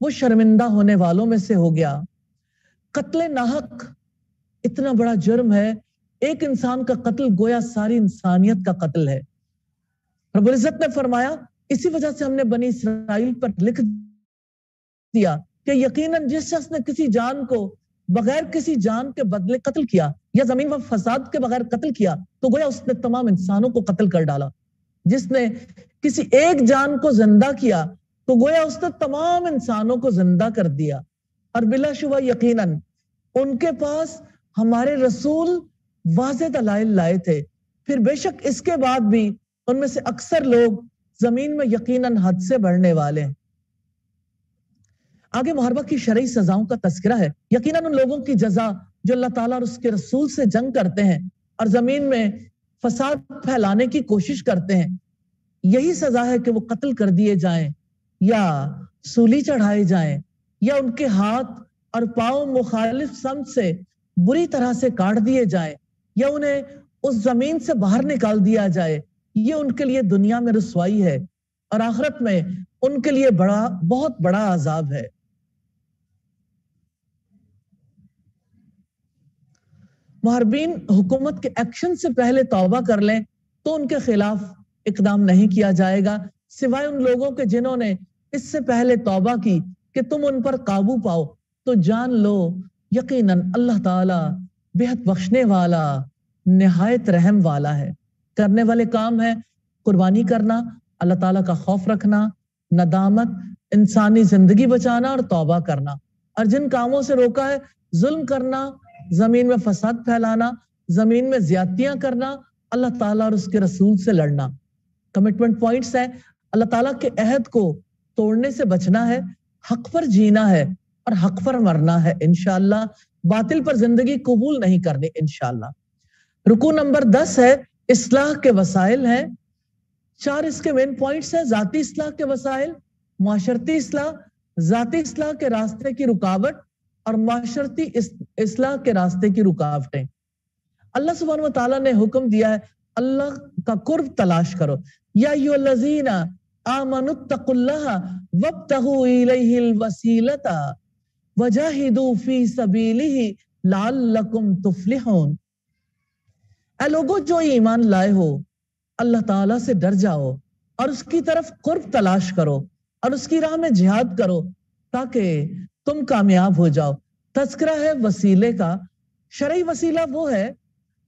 وہ شرمندہ ہونے والوں میں سے ہو گیا. قتل ناحق اتنا بڑا جرم ہے. ایک انسان کا قتل گویا ساری انسانیت کا قتل ہے. رب العزت نے فرمایا اسی وجہ سے ہم نے بنی اسرائیل پر لکھ دیا کہ یقیناً جس شخص نے کسی جان کو بغیر کسی جان کے بدلے قتل کیا یا زمین و فساد کے بغیر قتل کیا تو گویا اس نے تمام انسانوں کو قتل کر ڈالا. جس نے کسی ایک جان کو زندہ کیا تو گویا اس نے تمام انسانوں کو زندہ کر دیا. اور بلا شبہ یقیناً ان کے پاس ہمارے رسول واضح دلائل لائے تھے. پھر بے شک اس کے بعد بھی ان میں سے اکثر لوگ زمین میں یقیناً حد سے بڑھنے والے ہیں. آگے محاربہ کی شرعی سزاؤں کا تذکرہ ہے. یقیناً ان لوگوں کی جزا جو اللہ تعالیٰ اور اس کے رسول سے جنگ کرتے ہیں اور زمین میں فساد پھیلانے کی کوشش کرتے ہیں, یہی سزا ہے کہ وہ قتل کر دیے جائیں یا سولی چڑھائے جائیں یا ان کے ہاتھ اور پاؤں مخالف سمت سے بری طرح سے کاٹ دیے جائیں یا انہیں اس زمین سے باہر نکال دیا جائے. یہ ان کے لیے دنیا میں رسوائی ہے اور آخرت میں ان کے لیے بہت بڑا عذاب ہے۔ محاربین حکومت کے ایکشن سے پہلے توبہ کر لیں تو ان کے خلاف اقدام نہیں کیا جائے گا، سوائے ان لوگوں کے جنہوں نے اس سے پہلے توبہ کی کہ تم ان پر قابو پاؤ۔ تو جان لو یقیناً اللہ تعالی بہت بخشنے والا، نہایت رحم والا ہے۔ کرنے والے کام ہے قربانی کرنا، اللہ تعالیٰ کا خوف رکھنا، ندامت، انسانی زندگی بچانا اور توبہ کرنا۔ اور جن کاموں سے روکا ہے، ظلم کرنا، زمین میں فساد پھیلانا، زمین میں زیادتیاں کرنا، اللہ تعالیٰ اور اس کے رسول سے لڑنا۔ کمٹمنٹ پوائنٹس ہیں، اللہ تعالیٰ کے عہد کو توڑنے سے بچنا ہے، حق پر جینا ہے اور حق پر مرنا ہے انشاءاللہ، باطل پر زندگی قبول نہیں کرنی انشاءاللہ۔ رکوع نمبر 10 ہے اصلاح کے وسائل ہیں، 4 اس کے مین پوائنٹس ہیں: ذاتی اصلاح کے وسائل، معاشرتی اصلاح، ذاتی اصلاح کے راستے کی رکاوٹ اور معاشرتی اصلاح کے راستے کی رکاوٹیں۔ اللہ سبحانہ و تعالیٰ نے حکم دیا ہے اللہ کا قرب تلاش کرو، یا ایھا الذین آمنوا اتقوا اللہ وابتغوا الیہ الوسیلۃ وجاہدوا فی سبیلہ لعلکم تفلحون۔ اے لوگو جو ایمان لائے ہو، اللہ تعالیٰ سے ڈر جاؤ اور اس کی طرف قرب تلاش کرو اور اس کی راہ میں جہاد کرو تاکہ تم کامیاب ہو جاؤ۔ تذکرہ ہے وسیلے کا۔ شرعی وسیلہ وہ ہے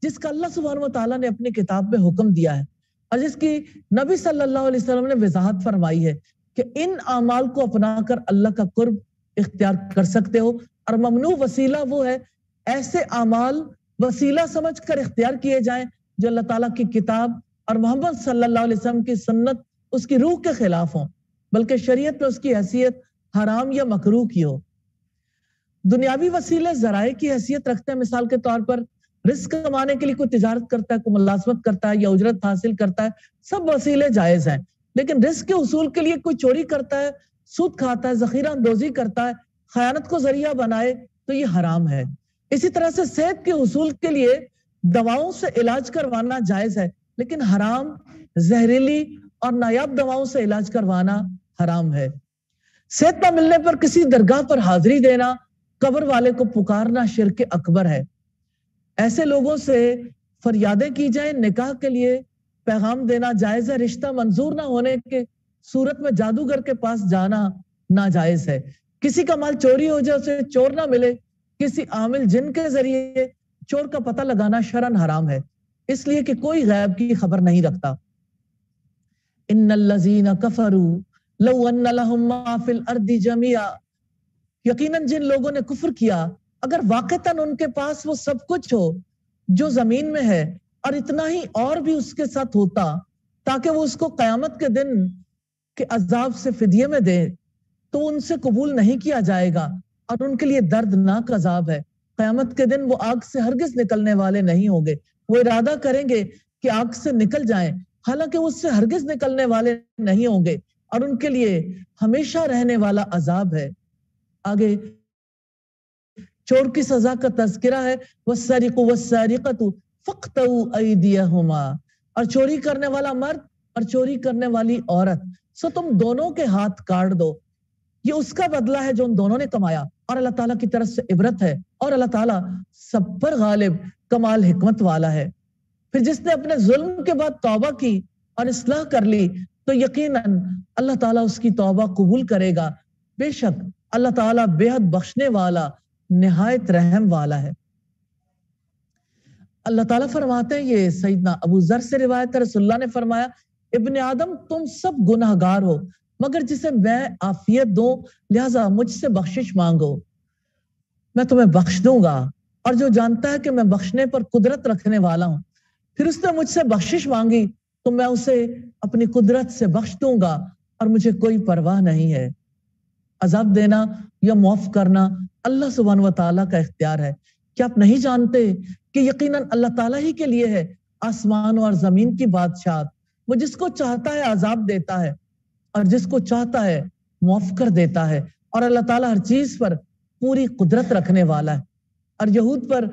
جس کا اللہ سبحانہ و تعالیٰ نے اپنی کتاب میں حکم دیا ہے اور جس کی نبی صلی اللہ علیہ وسلم نے وضاحت فرمائی ہے کہ ان اعمال کو اپنا کر اللہ کا قرب اختیار کر سکتے ہو۔ اور ممنوع وسیلہ وہ ہے ایسے اعمال وسیلہ سمجھ کر اختیار کیے جائیں جو اللہ تعالیٰ کی کتاب اور محمد صلی اللہ علیہ وسلم کی سنت، اس کی روح کے خلاف ہوں، بلکہ شریعت میں اس کی حیثیت حرام یا مکروہ کی ہو۔ دنیاوی وسیلے ذرائع کی حیثیت رکھتے ہیں، مثال کے طور پر رزق کمانے کے لیے کوئی تجارت کرتا ہے، کوئی ملازمت کرتا ہے یا اجرت حاصل کرتا ہے، سب وسیلے جائز ہیں۔ لیکن رزق کے حصول کے لیے کوئی چوری کرتا ہے، سود کھاتا ہے، ذخیرہ اندوزی کرتا ہے، خیانت کو ذریعہ بنائے تو یہ حرام ہے۔ اسی طرح سے صحت کے حصول کے لیے دواؤں سے علاج کروانا جائز ہے، لیکن حرام، زہریلی اور نایاب دواؤں سے علاج کروانا حرام ہے۔ صحت نہ ملنے پر کسی درگاہ پر حاضری دینا، قبر والے کو پکارنا شرک اکبر ہے۔ ایسے لوگوں سے فریادیں کی جائیں، نکاح کے لیے پیغام دینا جائز ہے، رشتہ منظور نہ ہونے کے صورت میں جادوگر کے پاس جانا ناجائز ہے۔ کسی کا مال چوری ہو جائے، اسے چور نہ ملے، کسی عامل جن کے ذریعے چور کا پتہ لگانا شرعاً حرام ہے، اس لیے کہ کوئی غیب کی خبر نہیں رکھتا۔ ان الذین کفروا لو ان لهم ما فی الارض جميعا، یقیناً جن لوگوں نے کفر کیا اگر واقعتاً ان کے پاس وہ سب کچھ ہو جو زمین میں ہے اور اتنا ہی اور بھی اس کے ساتھ ہوتا تاکہ وہ اس کو قیامت کے دن کے عذاب سے فدیے میں دے، تو ان سے قبول نہیں کیا جائے گا اور ان کے لیے دردناک عذاب ہے۔ قیامت کے دن وہ آگ سے ہرگز نکلنے والے نہیں ہوں گے۔ وہ ارادہ کریں گے کہ آگ سے نکل جائیں، حالانکہ وہ اس سے ہرگز نکلنے والے نہیں ہوں گے اور ان کے لیے ہمیشہ رہنے والا عذاب ہے۔ آگے چور کی سزا کا تذکرہ ہے، وَالسَّارِقُ وَالسَّارِقَةُ فَاقْطَعُوا أَيْدِيَهُمَا، اور چوری کرنے والا مرد اور چوری کرنے والی عورت، سو تم دونوں کے ہاتھ کاٹ دو، یہ اس کا بدلہ ہے جو ان دونوں نے کمایا، اور اللہ تعالیٰ کی طرف سے عبرت ہے، اور اللہ تعالیٰ سب پر غالب کمال حکمت والا ہے۔ پھر جس نے اپنے ظلم کے بعد توبہ کی اور اصلاح کر لی تو یقیناً اللہ تعالیٰ اس کی توبہ قبول کرے گا، بے شک اللہ تعالیٰ بے حد بخشنے والا، نہایت رحم والا ہے۔ اللہ تعالیٰ فرماتے ہیں، یہ سیدنا ابو ذر سے روایت ہے، رسول اللہ نے فرمایا ابن آدم تم سب گناہگار ہو مگر جسے میں عافیت دوں، لہٰذا مجھ سے بخشش مانگو، میں تمہیں بخش دوں گا، اور جو جانتا ہے کہ میں بخشنے پر قدرت رکھنے والا ہوں، پھر اس نے مجھ سے بخشش مانگی تو میں اسے اپنی قدرت سے بخش دوں گا اور مجھے کوئی پرواہ نہیں ہے۔ عذاب دینا یا معاف کرنا اللہ سبحانہ و تعالیٰ کا اختیار ہے۔ کیا آپ نہیں جانتے کہ یقیناً اللہ تعالیٰ ہی کے لیے ہے آسمان اور زمین کی بادشاہت، وہ جس کو چاہتا ہے عذاب دیتا ہے اور جس کو چاہتا ہے معاف کر دیتا ہے، اور اللہ تعالیٰ ہر چیز پر پوری قدرت رکھنے والا ہے۔ اور یہود پر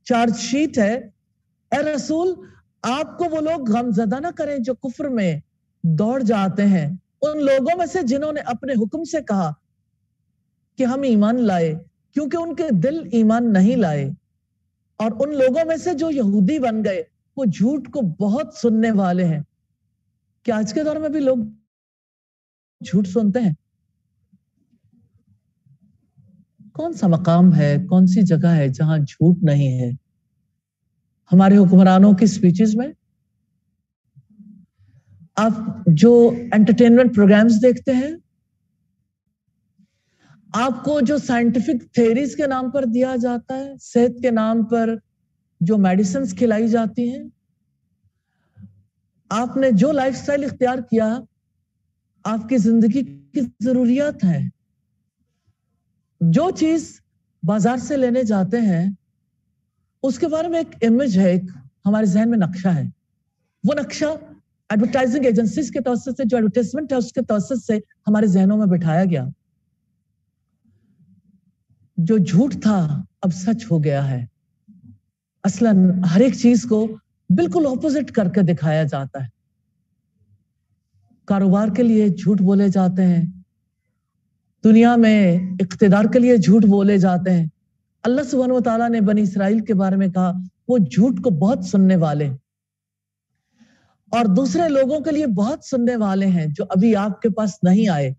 چارج شیٹ ہے، اے رسول آپ کو وہ لوگ غم زدہ نہ کریں جو کفر میں دوڑ جاتے ہیں ان لوگوں میں سے جنہوں نے اپنے حکم سے کہا کہ ہم ایمان لائے، کیونکہ ان کے دل ایمان نہیں لائے، اور ان لوگوں میں سے جو یہودی بن گئے وہ جھوٹ کو بہت سننے والے ہیں۔ کیا آج کے دور میں بھی لوگ جھوٹ سنتے ہیں؟ کون سا مقام ہے، کون سی جگہ ہے جہاں جھوٹ نہیں ہے؟ ہمارے حکمرانوں کی سپیچز میں آپ جو انٹرٹینمنٹ پروگرامز دیکھتے ہیں، آپ کو جو سائنٹیفک تھیریز کے نام پر دیا جاتا ہے، صحت کے نام پر جو میڈیسنز کھلائی جاتی ہیں، آپ نے جو لائف سٹائل اختیار کیا، آپ کی زندگی کی ضروریات ہیں، جو چیز بازار سے لینے جاتے ہیں اس کے بارے میں ایک امیج ہے، ایک ہمارے ذہن میں نقشہ ہے۔ وہ نقشہ ایڈورٹائزنگ ایجنسیز کے توسط سے، جو ایڈورٹائزمنٹ ہے اس کے توسط سے ہمارے ذہنوں میں بٹھایا گیا۔ جو جھوٹ تھا اب سچ ہو گیا ہے۔ اصلاً ہر ایک چیز کو بالکل اپوزٹ کر کے دکھایا جاتا ہے۔ کاروبار کے لیے جھوٹ بولے جاتے ہیں، دنیا میں اقتدار کے لیے جھوٹ بولے جاتے ہیں۔ اللہ سبحانہ و تعالیٰ نے بنی اسرائیل کے بارے میں کہا وہ جھوٹ کو بہت سننے والے، اور دوسرے لوگوں کے لیے بہت سننے والے ہیں جو ابھی آپ کے پاس نہیں آئے۔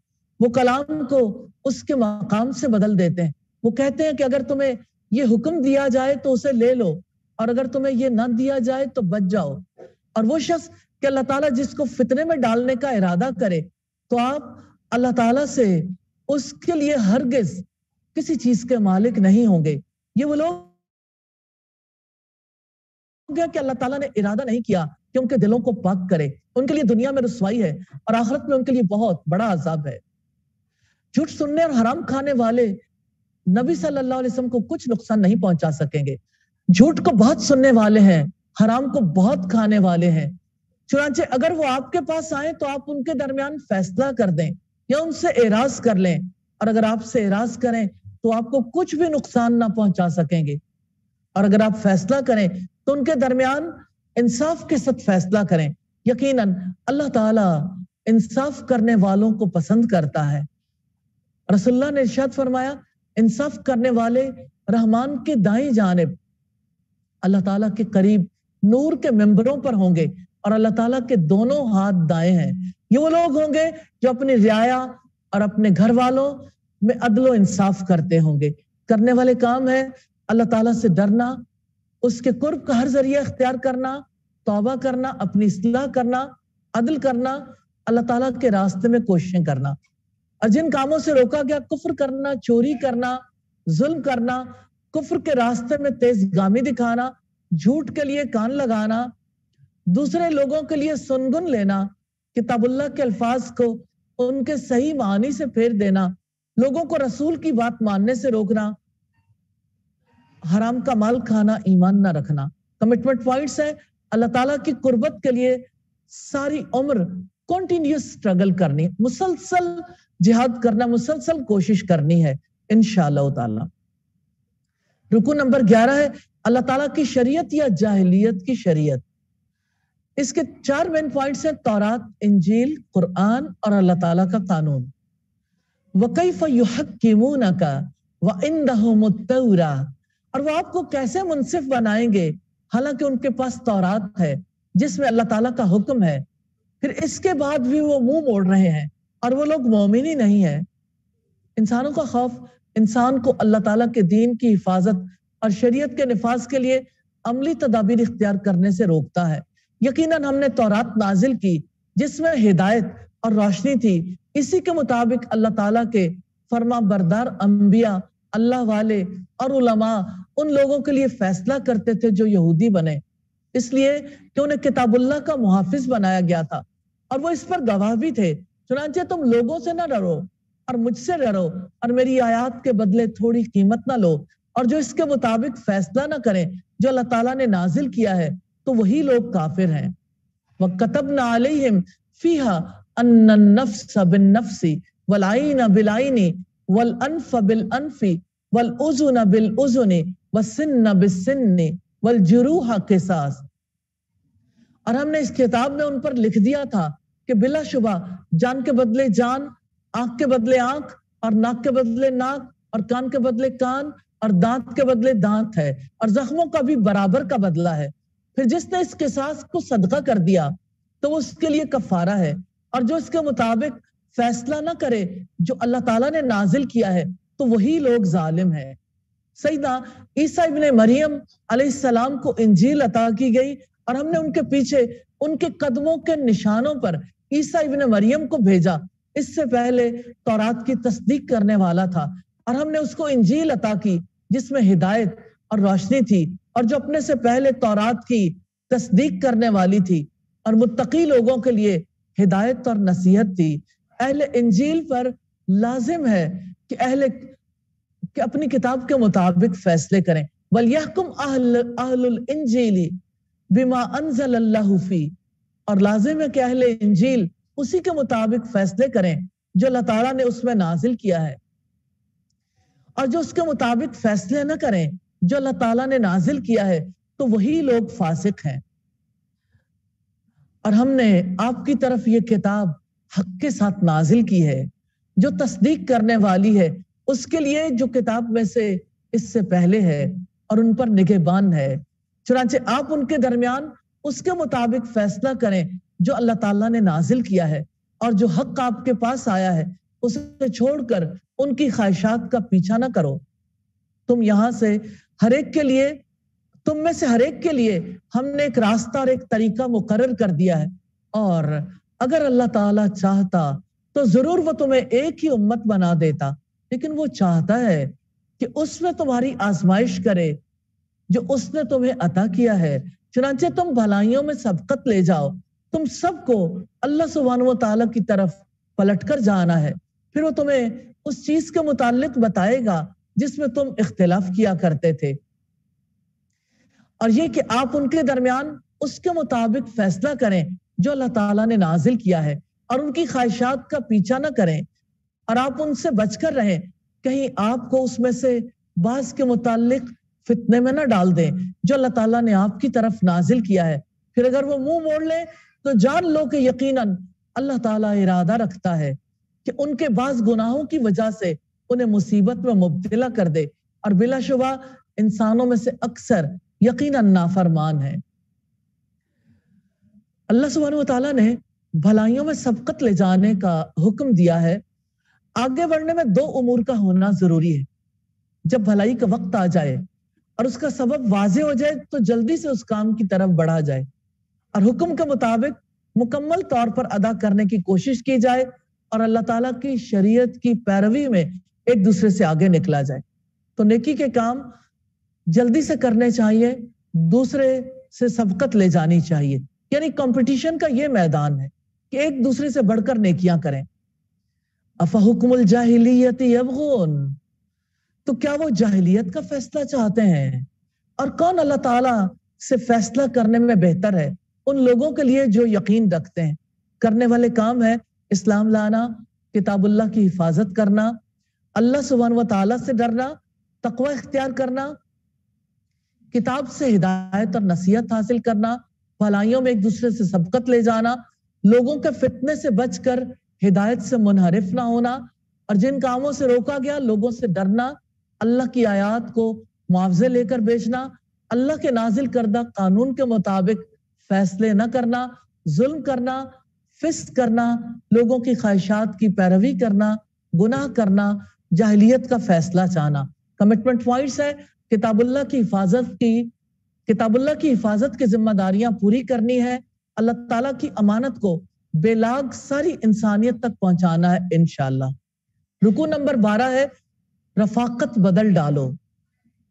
وہ کلام کو اس کے مقام سے بدل دیتے ہیں۔ وہ کہتے ہیں کہ اگر تمہیں یہ حکم دیا جائے تو اسے لے لو، اور اگر تمہیں یہ نہ دیا جائے تو بچ جاؤ۔ اور وہ شخص کہ اللہ تعالیٰ جس کو فتنے میں ڈالنے کا ارادہ کرے تو آپ اللہ تعالیٰ سے اس کے لیے ہرگز کسی چیز کے مالک نہیں ہوں گے۔ یہ وہ لوگ کہ اللہ تعالیٰ نے ارادہ نہیں کیا کہ ان کے دلوں کو پاک کرے، ان کے لیے دنیا میں رسوائی ہے اور آخرت میں ان کے لیے بہت بڑا عذاب ہے۔ جھوٹ سننے اور حرام کھانے والے نبی صلی اللہ علیہ وسلم کو کچھ نقصان نہیں پہنچا سکیں گے۔ جھوٹ کو بہت سننے والے ہیں، حرام کو بہت کھانے والے ہیں۔ چنانچہ اگر وہ آپ کے پاس آئیں تو آپ ان کے درمیان فیصلہ کر دیں یا ان سے اعراض کر لیں، اور اگر آپ سے اعراض کریں تو آپ کو کچھ بھی نقصان نہ پہنچا سکیں گے، اور اگر آپ فیصلہ کریں تو ان کے درمیان انصاف کے ساتھ فیصلہ کریں۔ یقیناً اللہ تعالیٰ انصاف کرنے والوں کو پسند کرتا ہے۔ رسول اللہ نے ارشاد فرمایا، انصاف کرنے والے رحمان کے دائیں جانب اللہ تعالیٰ کے قریب نور کے ممبروں پر ہوں گے، اور اللہ تعالیٰ کے دونوں ہاتھ دائیں ہیں۔ یہ وہ لوگ ہوں گے جو اپنی رعایا اور اپنے گھر والوں میں عدل و انصاف کرتے ہوں گے۔ کرنے والے کام ہے اللہ تعالیٰ سے ڈرنا، اس کے قرب کا ہر ذریعہ اختیار کرنا، توبہ کرنا، اپنی اصلاح کرنا، عدل کرنا، اللہ تعالیٰ کے راستے میں کوششیں کرنا۔ اور جن کاموں سے روکا گیا، کفر کرنا، چوری کرنا، ظلم کرنا، کفر کے راستے میں تیز گامی دکھانا، جھوٹ کے لیے کان لگانا، دوسرے لوگوں کے لیے سنگن لینا، کتاب اللہ کے الفاظ کو ان کے صحیح معنی سے پھیر دینا، لوگوں کو رسول کی بات ماننے سے روکنا، حرام کا مال کھانا، ایمان نہ رکھنا۔ کمٹمنٹ پوائنٹس ہیں، اللہ تعالیٰ کی قربت کے لیے ساری عمر کنٹینیوس سٹرگل کرنی، مسلسل جہاد کرنا، مسلسل کوشش کرنی ہے انشاءاللہ تعالی۔ رکو نمبر 11 ہے اللہ تعالیٰ کی شریعت یا جاہلیت کی شریعت۔ اس کے 4 مین پوائنٹس ہیں، تورات، انجیل، قرآن اور اللہ تعالیٰ کا قانون۔ وَكَيْفَ يُحَكِّمُونَكَ وَعِنْدَهُمُ التَّوْرَاةُ، اور وہ آپ کو کیسے منصف بنائیں گے حالانکہ ان کے پاس تورات ہے جس میں اللہ تعالیٰ کا حکم ہے، پھر اس کے بعد بھی وہ منہ موڑ رہے ہیں اور وہ لوگ مومن ہی نہیں ہیں۔ انسانوں کا خوف انسان کو اللہ تعالیٰ کے دین کی حفاظت اور شریعت کے نفاذ کے لیے عملی تدابیر اختیار کرنے سے روکتا ہے۔ یقیناً ہم نے تورات نازل کی جس میں ہدایت اور روشنی تھی، اسی کے مطابق اللہ تعالیٰ کے فرما بردار انبیاء، اللہ والے اور علماء ان لوگوں کے لیے فیصلہ کرتے تھے جو یہودی بنے، اس لیے کہ انہیں کتاب اللہ کا محافظ بنایا گیا تھا اور وہ اس پر گواہ بھی تھے۔ چنانچہ تم لوگوں سے نہ ڈرو اور مجھ سے ڈرو، اور میری آیات کے بدلے تھوڑی قیمت نہ لو، اور جو اس کے مطابق فیصلہ نہ کریں جو اللہ تعالیٰ نے نازل کیا ہے تو وہی لوگ کافر ہیں۔ وَكَتَبْنَا عَلَيْهِمْ فِيهَا أَنَّ النَّفْسَ بِالنَّفْسِ وَالْعَيْنَ بِالْعَيْنِ وَالْأَنْفَ بِالْأَنْفِ وَالْأُذُنَ بِالْأُذُنِ وَالسِّنَّ بِالسِّنِّ وَالْجُرُوحَ قِصَاص، اور ہم نے اس کتاب میں ان پر لکھ دیا تھا کہ بلا شبہ جان کے بدلے جان، آنکھ کے بدلے آنکھ، اور ناک کے بدلے ناک، اور کان کے بدلے کان، اور دانت کے بدلے دانت ہے، اور زخموں کا بھی برابر کا بدلہ ہے۔ پھر جس نے اس قصاص کو صدقہ کر دیا تو وہ اس کے لیے کفارہ ہے، اور جو اس کے مطابق فیصلہ نہ کرے جو اللہ تعالیٰ نے نازل کیا ہے تو وہی لوگ ظالم ہیں۔ سیدنا عیسیٰ ابن مریم علیہ السلام کو انجیل عطا کی گئی، اور ہم نے ان کے پیچھے ان کے قدموں کے نشانوں پر عیسیٰ ابن مریم کو بھیجا۔ اس سے پہلے تورات کی تصدیق کرنے والا تھا، اور ہم نے اس کو انجیل عطا کی جس میں ہدایت اور روشنی تھی، اور جو اپنے سے پہلے تورات کی تصدیق کرنے والی تھی، اور متقی لوگوں کے لیے ہدایت اور نصیحت تھی۔ اہل انجیل پر لازم ہے کہ اپنی کتاب کے مطابق فیصلے کریں۔ وَلْيَحْكُمْ أَهْلُ الْإِنْجِيلِ بِمَا أَنزَلَ اللَّهُ فِيهِ، اور لازم ہے کہ اہل انجیل اسی کے مطابق فیصلے کریں جو اللہ تعالیٰ نے اس میں نازل کیا ہے، اور جو اس کے مطابق فیصلے نہ کریں جو اللہ تعالیٰ نے نازل کیا ہے تو وہی لوگ فاسق ہیں۔ اور ہم نے آپ کی طرف یہ کتاب حق کے ساتھ نازل کی ہے جو تصدیق کرنے والی ہے اس کے لیے جو کتاب میں سے اس سے پہلے ہے، اور ان پر نگہبان ہے۔ چنانچہ آپ ان کے درمیان اس کے مطابق فیصلہ کریں جو اللہ تعالیٰ نے نازل کیا ہے، اور جو حق آپ کے پاس آیا ہے اسے چھوڑ کر ان کی خواہشات کا پیچھا نہ کرو۔ تم میں سے ہر ایک کے لیے ہم نے ایک راستہ اور ایک طریقہ مقرر کر دیا ہے، اور اگر اللہ تعالیٰ چاہتا تو ضرور وہ تمہیں ایک ہی امت بنا دیتا، لیکن وہ چاہتا ہے کہ اس میں تمہاری آزمائش کرے جو اس نے تمہیں عطا کیا ہے۔ چنانچہ تم بھلائیوں میں سبقت لے جاؤ۔ تم سب کو اللہ سبحانہ و تعالیٰ کی طرف پلٹ کر جانا ہے، پھر وہ تمہیں اس چیز کے متعلق بتائے گا جس میں تم اختلاف کیا کرتے تھے، اور یہ کہ آپ ان کے درمیان اس کے مطابق فیصلہ کریں جو اللہ تعالیٰ نے نازل کیا ہے، اور ان کی خواہشات کا پیچھا نہ کریں، اور آپ ان سے بچ کر رہیں، کہیں آپ کو اس میں سے بعض کے متعلق فتنے میں نہ ڈال دیں جو اللہ تعالیٰ نے آپ کی طرف نازل کیا ہے۔ پھر اگر وہ منہ موڑ لیں تو جان لو کہ یقیناً اللہ تعالیٰ ارادہ رکھتا ہے کہ ان کے بعض گناہوں کی وجہ سے انہیں مصیبت میں مبتلا کر دے، اور بلا شبہ انسانوں میں سے اکثر یقیناً نافرمان ہے۔ اللہ سبحانہ و تعالیٰ نے بھلائیوں میں سبقت لے جانے کا حکم دیا ہے۔ آگے بڑھنے میں دو امور کا ہونا ضروری ہے۔ جب بھلائی کا وقت آ جائے اور اس کا سبب واضح ہو جائے تو جلدی سے اس کام کی طرف بڑھا جائے، اور حکم کے مطابق مکمل طور پر ادا کرنے کی کوشش کی جائے، اور اللہ تعالیٰ کی شریعت کی پیروی میں ایک دوسرے سے آگے نکلا جائے۔ تو نیکی کے کام جلدی سے کرنے چاہیے، دوسرے سے سبقت لے جانی چاہیے، یعنی کمپٹیشن کا یہ میدان ہے کہ ایک دوسرے سے بڑھ کر نیکیاں کریں۔ افحکم الجاہلیت یبغون، تو کیا وہ جاہلیت کا فیصلہ چاہتے ہیں؟ اور کون اللہ تعالیٰ سے فیصلہ کرنے میں بہتر ہے؟ ان لوگوں کے لیے جو یقین رکھتے ہیں۔ کرنے والے کام ہے اسلام لانا، کتاب اللہ کی حفاظت کرنا، اللہ سبحانہ و تعالیٰ سے ڈرنا، تقوی اختیار کرنا، کتاب سے ہدایت اور نصیحت حاصل کرنا، بھلائیوں میں ایک دوسرے سے سبقت لے جانا، لوگوں کے فتنے سے بچ کر ہدایت سے منحرف نہ ہونا، اور جن کاموں سے روکا گیا لوگوں سے ڈرنا، اللہ کی آیات کو معاوضے لے کر بیچنا، اللہ کے نازل کردہ قانون کے مطابق فیصلے نہ کرنا، ظلم کرنا، فسق کرنا، لوگوں کی خواہشات کی پیروی کرنا، گناہ کرنا، جاہلیت کا فیصلہ چاہنا۔ کمٹمنٹ پوائنٹس ہے کتاب اللہ کی حفاظت کی ذمہ داریاں پوری کرنی ہے، اللہ تعالیٰ کی امانت کو بے لاگ ساری انسانیت تک پہنچانا ہے انشاءاللہ۔ رکوع نمبر 12 ہے رفاقت بدل ڈالو۔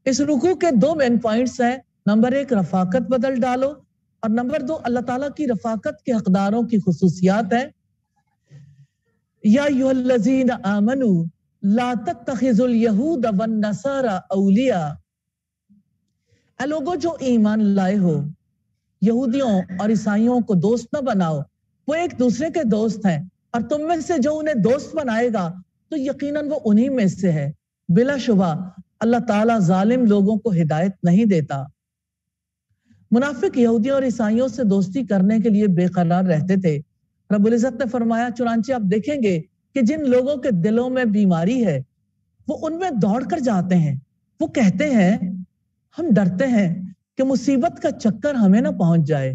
اس رکوع کے دو مین پوائنٹس ہیں، نمبر 1 رفاقت بدل ڈالو، اور نمبر 2 اللہ تعالیٰ کی رفاقت کے حقداروں کی خصوصیات ہیں۔ یا ایھا الذین آمنوا لا تتخذوا اليہود والنصارى اولیاء، اے لوگوں جو ایمان لائے ہو، یہودیوں اور عیسائیوں کو دوست نہ بناؤ، وہ ایک دوسرے کے دوست ہیں، اور تم میں سے جو انہیں دوست بنائے گا تو یقیناً وہ انہی میں سے ہے۔ بلا شبہ اللہ تعالیٰ ظالم لوگوں کو ہدایت نہیں دیتا۔ منافق یہودیوں اور عیسائیوں سے دوستی کرنے کے لیے بے قرار رہتے تھے، رب العزت نے فرمایا چنانچہ آپ دیکھیں گے کہ جن لوگوں کے دلوں میں بیماری ہے وہ ان میں دوڑ کر جاتے ہیں، وہ کہتے ہیں ہم ڈرتے ہیں کہ مصیبت کا چکر ہمیں نہ پہنچ جائے،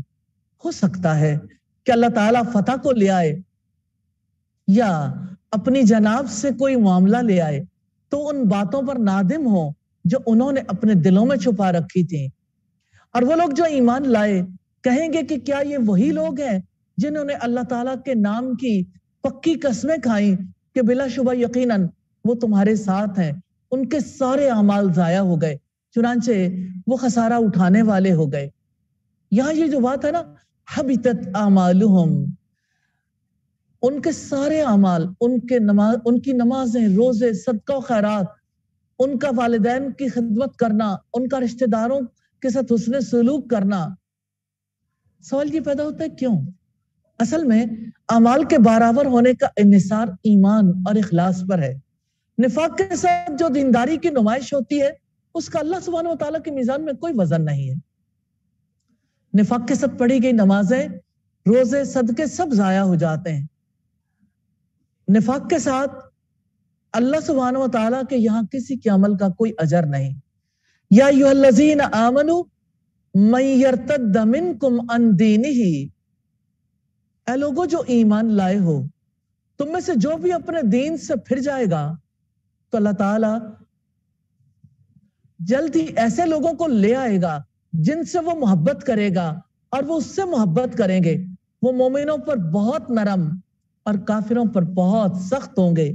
ہو سکتا ہے کہ اللہ تعالیٰ فتح کو لے آئے یا اپنی جناب سے کوئی معاملہ لے آئے تو ان باتوں پر نادم ہو جو انہوں نے اپنے دلوں میں چھپا رکھی تھی۔ اور وہ لوگ جو ایمان لائے کہیں گے کہ کیا یہ وہی لوگ ہیں جنہوں نے اللہ تعالیٰ کے نام کی پکی قسمیں کھائیں کہ بلا شبہ یقیناً وہ تمہارے ساتھ ہیں۔ ان کے سارے اعمال ضائع ہو گئے، چنانچہ وہ خسارہ اٹھانے والے ہو گئے۔ یہاں یہ جو بات ہے نا حبطت اعمالہم، ان کے سارے اعمال، ان کی نمازیں، روزے، صدقہ و خیرات، ان کا والدین کی خدمت کرنا، ان کا رشتہ داروں کے ساتھ حسن سلوک کرنا۔ سوال یہ پیدا ہوتا ہے کیوں؟ اصل میں اعمال کے برابر ہونے کا انحصار ایمان اور اخلاص پر ہے۔ نفاق کے ساتھ جو دینداری کی نمائش ہوتی ہے اس کا اللہ سبحانہ و تعالیٰ کی میزان میں کوئی وزن نہیں ہے۔ نفاق کے ساتھ پڑھی گئی نمازیں، روزے، صدقے سب ضائع ہو جاتے ہیں۔ نفاق کے ساتھ اللہ سبحانہ و تعالیٰ کے یہاں کسی کے عمل کا کوئی اجر نہیں۔ یا ایھا الذین آمنوا من یرتد منکم عن دینہ، اے لوگوں جو ایمان لائے ہو، تم میں سے جو بھی اپنے دین سے پھر جائے گا تو اللہ تعالیٰ جلد ہی ایسے لوگوں کو لے آئے گا جن سے وہ محبت کرے گا اور وہ اس سے محبت کریں گے۔ وہ مومنوں پر بہت نرم اور کافروں پر بہت سخت ہوں گے۔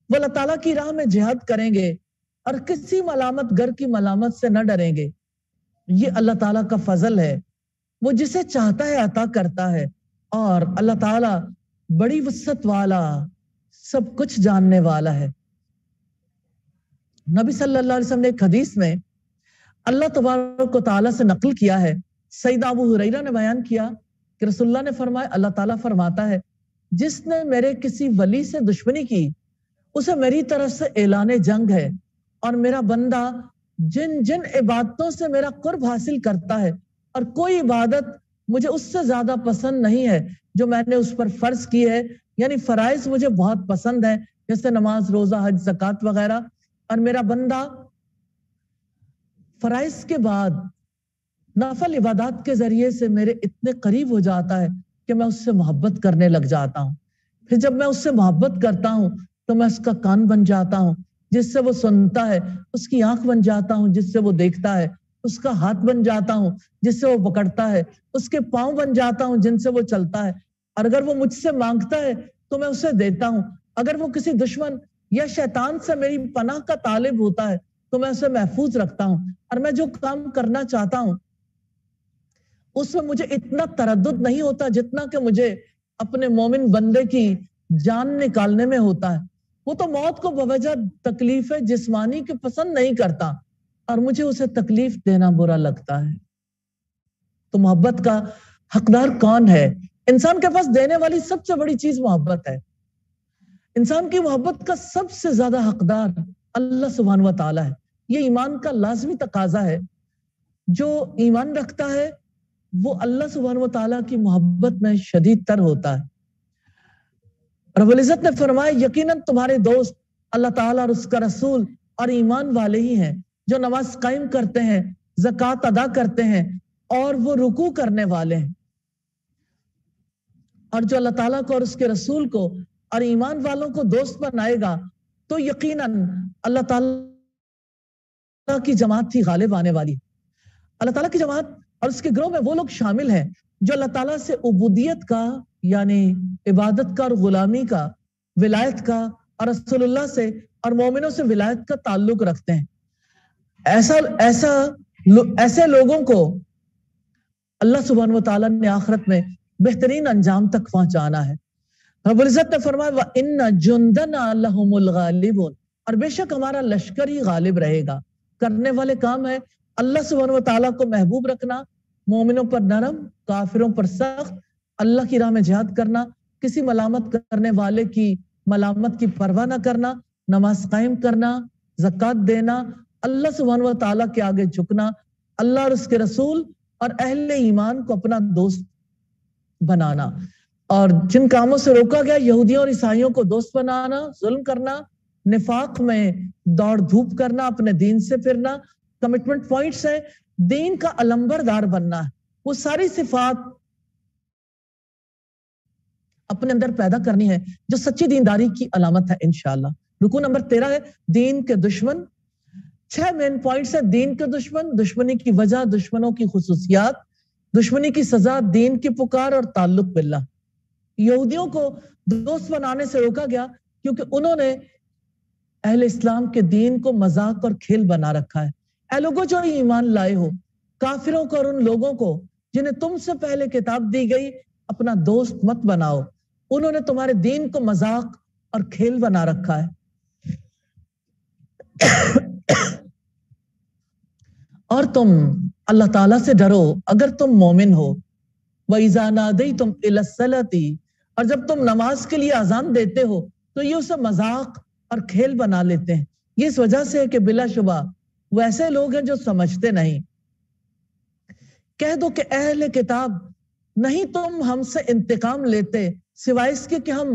وہ اللہ تعالیٰ کی راہ میں جہاد کریں گے اور کسی ملامت گر کی ملامت سے نہ ڈریں گے۔ یہ اللہ تعالیٰ کا فضل ہے، وہ جسے چاہتا ہے عطا کرتا ہے، اور اللہ تعالیٰ بڑی وسعت والا، سب کچھ جاننے والا ہے۔ نبی صلی اللہ علیہ وسلم نے ایک حدیث میں اللہ تبارک و تعالیٰ سے نقل کیا ہے، سیدنا ابو ہریرہ نے بیان کیا کہ رسول اللہ نے فرمایا، اللہ تعالیٰ فرماتا ہے جس نے میرے کسی ولی سے دشمنی کی اسے میری طرف سے اعلان جنگ ہے، اور میرا بندہ جن جن عبادتوں سے میرا قرب حاصل کرتا ہے اور کوئی عبادت مجھے اس سے زیادہ پسند نہیں ہے جو میں نے اس پر فرض کی ہے، یعنی فرائض مجھے بہت پسند ہیں جیسے نماز، روزہ، حج، زکوٰۃ وغیرہ، اور میرا بندہ فرائض کے بعد نفل عبادات کے ذریعے سے میرے اتنے قریب ہو جاتا ہے کہ میں اس سے محبت کرنے لگ جاتا ہوں۔ پھر جب میں اس سے محبت کرتا ہوں تو میں اس کا کان بن جاتا ہوں جس سے وہ سنتا ہے، اس کی آنکھ بن جاتا ہوں جس سے وہ دیکھتا ہے، اس کا ہاتھ بن جاتا ہوں جس سے وہ پکڑتا ہے، اس کے پاؤں بن جاتا ہوں جن سے وہ چلتا ہے، اور اگر وہ مجھ سے مانگتا ہے تو میں اسے دیتا ہوں۔ اگر وہ کسی دشمن یا شیطان سے میری پناہ کا طالب ہوتا ہے تو میں اسے محفوظ رکھتا ہوں، اور میں جو کام کرنا چاہتا ہوں اس میں مجھے اتنا تردد نہیں ہوتا جتنا کہ مجھے اپنے مومن بندے کی جان نکالنے میں ہوتا ہے۔ وہ تو موت کو بوجہ تکلیف جسمانی کی پسند نہیں کرتا اور مجھے اسے تکلیف دینا برا لگتا ہے۔ تو محبت کا حقدار کون ہے؟ انسان کے پاس دینے والی سب سے بڑی چیز محبت ہے۔ انسان کی محبت کا سب سے زیادہ حقدار اللہ سبحانہ و تعالیٰ ہے۔ یہ ایمان کا لازمی تقاضا ہے۔ جو ایمان رکھتا ہے وہ اللہ سبحانہ و تعالیٰ کی محبت میں شدید تر ہوتا ہے۔ رب العزت نے فرمایا یقیناً تمہارے دوست اللہ تعالیٰ اور اس کا رسول اور ایمان والے ہی ہیں جو نماز قائم کرتے ہیں، زکوٰۃ ادا کرتے ہیں اور وہ رکوع کرنے والے ہیں۔ اور جو اللہ تعالیٰ کو اور اس کے رسول کو اور ایمان والوں کو دوست بنائے گا تو یقیناً اللہ تعالیٰ کی جماعت ہی غالب آنے والی ہے۔ اللہ تعالیٰ کی جماعت اور اس کے گروہ میں وہ لوگ شامل ہیں جو اللہ تعالیٰ سے عبودیت کا، یعنی عبادت کا اور غلامی کا، ولایت کا، اور رسول اللہ سے اور مومنوں سے ولایت کا تعلق رکھتے ہیں۔ ایسے لوگوں کو اللہ سبحانہ و تعالیٰ نے آخرت میں بہترین انجام تک پہنچانا ہے۔ رب العزت نے فرمایا وَإِنَّ جُنْدَنَا لَهُمُ الْغَالِبُونَ، اور بے شک ہمارا لشکر ہی غالب رہے گا۔ کرنے والے کام ہے اللہ سبحانہ و تعالیٰ کو محبوب رکھنا، مومنوں پر نرم، کافروں پر سخت، اللہ کی راہ میں جہاد کرنا، کسی ملامت کرنے والے کی ملامت کی پرواہ نہ کرنا، نماز قائم کرنا، زکوٰۃ دینا، اللہ سبحانہ و تعالیٰ کے آگے جھکنا، اللہ اور اس کے رسول اور اہل ایمان کو اپنا دوست بنانا۔ اور جن کاموں سے روکا گیا، یہودیوں اور عیسائیوں کو دوست بنانا، ظلم کرنا، نفاق میں دوڑ دھوپ کرنا، اپنے دین سے پھرنا، کمٹمنٹ پوائنٹس ہے، دین کا علمبردار بننا ہے، وہ ساری صفات اپنے اندر پیدا کرنی ہے جو سچی دینداری کی علامت ہے انشاءاللہ۔ رکو نمبر 13 ہے دین کے دشمن۔ 6 مین پوائنٹس ہے دین کے دشمن، دشمنی کی وجہ، دشمنوں کی خصوصیات، دشمنی کی سزا، دین کی پکار اور تعلق باللہ۔ یہودیوں کو دوست بنانے سے روکا گیا کیونکہ انہوں نے اہل اسلام کے دین کو مذاق اور کھیل بنا رکھا ہے۔ اے لوگوں جو ایمان لائے ہو، کافروں کو اور ان لوگوں کو جنہیں تم سے پہلے کتاب دی گئی اپنا دوست مت بناؤ، انہوں نے تمہارے دین کو مذاق اور کھیل بنا رکھا ہے۔ اور تم اللہ تعالیٰ سے ڈرو اگر تم مومن ہو۔ وَإِذَا نَادَيْتُمْ إِلَى الصَّلَاةِ، اور جب تم نماز کے لیے اذان دیتے ہو تو یہ اسے مذاق اور کھیل بنا لیتے ہیں۔ یہ اس وجہ سے ہے کہ بلا شبہ وہ ایسے لوگ ہیں جو سمجھتے نہیں۔ کہہ دو کہ اہل کتاب، نہیں تم ہم سے انتقام لیتے سوائے اس کے کہ ہم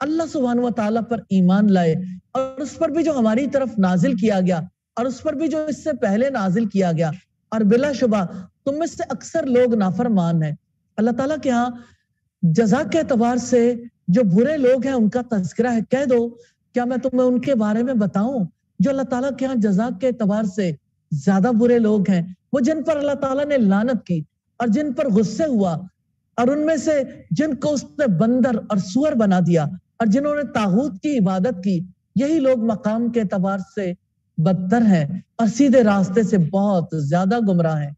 اللہ سبحانہ و تعالیٰ پر ایمان لائے اور اس پر بھی جو ہماری طرف نازل کیا گیا اور اس پر بھی جو اس سے پہلے نازل کیا گیا، اور بلا شبہ تم میں سے اکثر لوگ نافرمان ہیں۔ اللہ تعالیٰ کے ہاں جزا کے اعتبار سے جو برے لوگ ہیں ان کا تذکرہ ہے۔ کہہ دو کیا میں تمہیں ان کے بارے میں بتاؤں جو اللہ تعالیٰ کے ہاں جزا کے اعتبار سے زیادہ برے لوگ ہیں، وہ جن پر اللہ تعالیٰ نے لعنت کی اور جن پر غصے ہوا، اور ان میں سے جن کو اس نے بندر اور سور بنا دیا اور جنہوں نے طاغوت کی عبادت کی، یہی لوگ مقام کے اعتبار سے بدتر ہیں اور سیدھے راستے سے بہت زیادہ گمراہ ہیں۔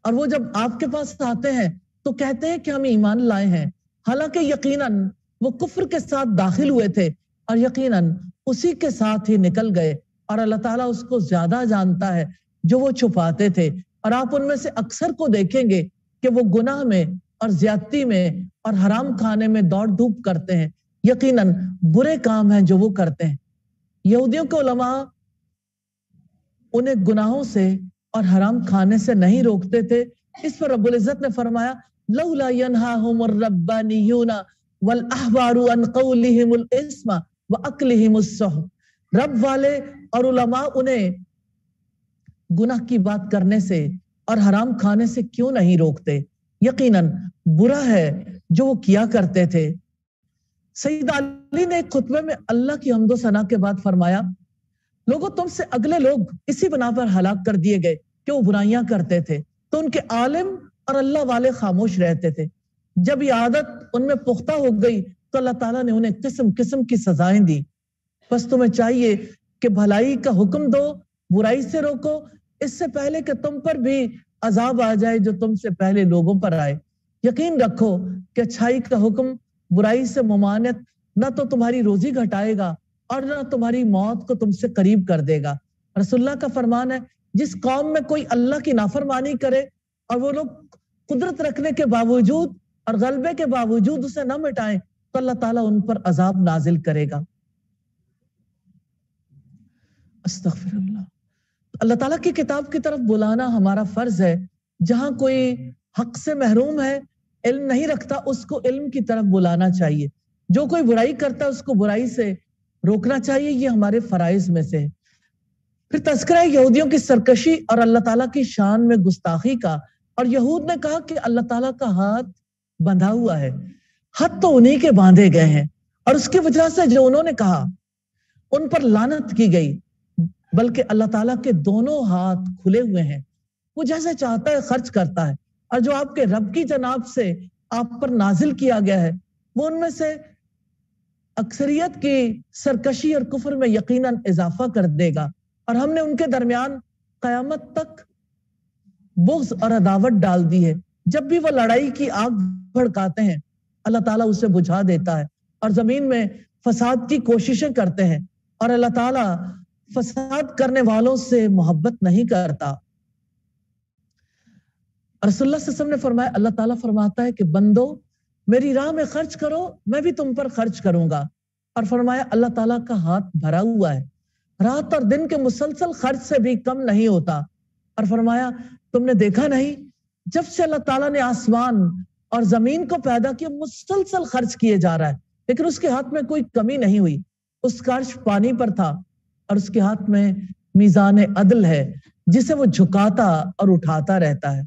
اور وہ جب آپ کے پاس آتے ہیں تو کہتے ہیں کہ ہم ایمان لائے ہیں، حالانکہ یقیناً وہ کفر کے ساتھ داخل ہوئے تھے اور یقیناً اسی کے ساتھ ہی نکل گئے، اور اللہ تعالیٰ اس کو زیادہ جانتا ہے جو وہ چھپاتے تھے۔ اور آپ ان میں سے اکثر کو دیکھیں گے کہ وہ گناہ میں اور زیادتی میں اور حرام کھانے میں دوڑ دھوپ کرتے ہیں۔ یقیناً برے کام ہیں جو وہ کرتے ہیں۔ یہودیوں کے علماء انہیں گناہوں سے اور حرام کھانے سے نہیں روکتے تھے۔ اس پر رب العزت نے فرمایا لولا ينهاهم الربانيون والاحبار عن قولهم الاسم واكلهم السحت، رب والے اور علماء انہیں گناہ کی بات کرنے سے اور حرام کھانے سے کیوں نہیں روکتے؟ یقیناً برا ہے جو وہ کیا کرتے تھے۔ سید علی نے ایک خطبے میں اللہ کی حمد و ثنا کے بعد فرمایا لوگوں تم سے اگلے لوگ اسی بنا پر ہلاک کر دیے گئے کہ وہ برائیاں کرتے تھے تو ان کے عالم اور اللہ والے خاموش رہتے تھے۔ جب یہ عادت ان میں پختہ ہو گئی تو اللہ تعالیٰ نے انہیں قسم قسم کی سزائیں دی۔ بس تمہیں چاہیے کہ بھلائی کا حکم دو، برائی سے روکو، اس سے پہلے کہ تم پر بھی عذاب آ جائے جو تم سے پہلے لوگوں پر آئے۔ یقین رکھو کہ اچھائی کا حکم برائی سے ممانعت نہ تو تمہاری روزی گھٹائے گا اور نہ تمہاری موت کو تم سے قریب کر دے گا۔ رسول اللہ کا فرمان ہے جس قوم میں کوئی اللہ کی نافرمانی کرے اور وہ لوگ قدرت رکھنے کے باوجود اور غلبے کے باوجود اسے نہ مٹائیں تو اللہ تعالیٰ ان پر عذاب نازل کرے گا۔ استغفر اللہ۔ اللہ تعالیٰ کی کتاب کی طرف بلانا ہمارا فرض ہے۔ جہاں کوئی حق سے محروم ہے، علم نہیں رکھتا، اس کو علم کی طرف بلانا چاہیے۔ جو کوئی برائی کرتا ہے اس کو برائی سے روکنا چاہیے، یہ ہمارے فرائض میں سے ہے۔ پھر تذکرہ یہودیوں کی سرکشی اور اللہ تعالیٰ کی شان میں گستاخی کا، اور یہود نے کہا کہ اللہ تعالیٰ کا ہاتھ بندھا ہوا ہے۔ ہاتھ تو انہی کے باندھے گئے ہیں اور اس کی وجہ سے جو انہوں نے کہا ان پر لعنت کی گئی، بلکہ اللہ تعالیٰ کے دونوں ہاتھ کھلے ہوئے ہیں، وہ جیسے چاہتا ہے خرچ کرتا ہے، اور جو آپ کے رب کی جناب سے آپ پر نازل کیا گیا ہے وہ ان میں سے اکثریت کی سرکشی اور کفر میں یقیناً اضافہ کر دے گا، اور ہم نے ان کے درمیان قیامت تک بغض اور عداوت ڈال دی ہے۔ جب بھی وہ لڑائی کی آگ بھڑکاتے ہیں اللہ تعالیٰ اسے بجھا دیتا ہے اور زمین میں فساد کی کوششیں کرتے ہیں، اور اللہ تعالیٰ فساد کرنے والوں سے محبت نہیں کرتا۔ رسول اللہ صلی اللہ علیہ وسلم نے فرمایا، اللہ تعالیٰ فرماتا ہے کہ بندو میری راہ میں خرچ کرو، میں بھی تم پر خرچ کروں گا، اور فرمایا اللہ تعالیٰ کا ہاتھ بھرا ہوا ہے، رات اور دن کے مسلسل خرچ سے بھی کم نہیں ہوتا، اور فرمایا تم نے دیکھا نہیں جب سے اللہ تعالیٰ نے آسمان اور زمین کو پیدا کیا، مسلسل خرچ کیے جا رہا ہے، لیکن اس کے ہاتھ میں کوئی کمی نہیں ہوئی. اس کا عرش پانی پر تھا اور اس کے ہاتھ میں میزان عدل ہے جسے وہ جھکاتا اور اٹھاتا رہتا ہے.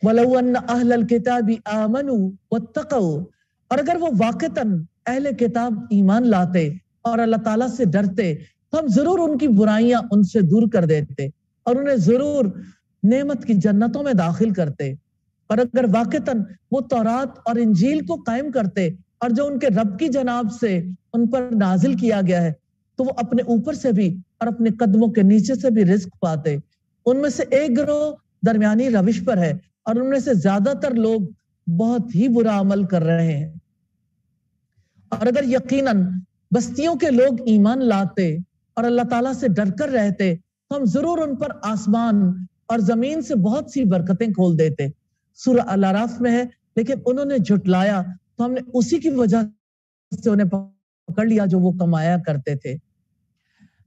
وَلَوْ أَنَّ أَهْلَ الْكِتَابِ آمَنُوا وَاتَّقَوْا، اور اگر وہ واقعتاً اہل کتاب ایمان لاتے اور اللہ تعالیٰ سے ڈرتے تو ہم ضرور ان کی برائیاں ان سے دور کر دیتے اور انہیں ضرور نعمت کی جنتوں میں داخل کرتے. اور اگر واقعتاً وہ تورات اور انجیل کو قائم کرتے اور جو ان کے رب کی جناب سے ان پر نازل کیا گیا ہے تو وہ اپنے اوپر سے بھی اور اپنے قدموں کے نیچے سے بھی رزق پاتے. ان میں سے ایک گروہ درمیانی روش پر ہے اور ان میں سے زیادہ تر لوگ بہت ہی برا عمل کر رہے ہیں. اور اگر یقیناً بستیوں کے لوگ ایمان لاتے اور اللہ تعالیٰ سے ڈر کر رہتے تو ہم ضرور ان پر آسمان اور زمین سے بہت سی برکتیں کھول دیتے. سورہ الاعراف میں ہے، لیکن انہوں نے جھٹلایا تو ہم نے اسی کی وجہ سے انہیں پکڑ لیا جو وہ کمایا کرتے تھے.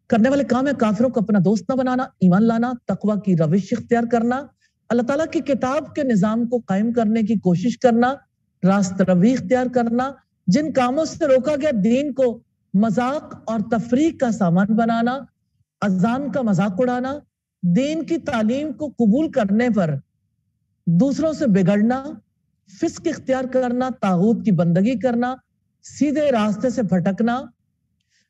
کرنے والے کام ہے کافروں کو اپنا دوست نہ بنانا، ایمان لانا، تقوی کی روش اختیار کرنا، اللہ تعالیٰ کی کتاب کے نظام کو قائم کرنے کی کوشش کرنا، راست روی اختیار کرنا، جن کاموں سے روکا گیا دین کو مذاق اور تفریح کا سامان بنانا، اذان کا مذاق اڑانا، دین کی تعلیم کو قبول کرنے پر دوسروں سے بگڑنا، فسق اختیار کرنا، طاغوت کی بندگی کرنا، سیدھے راستے سے بھٹکنا،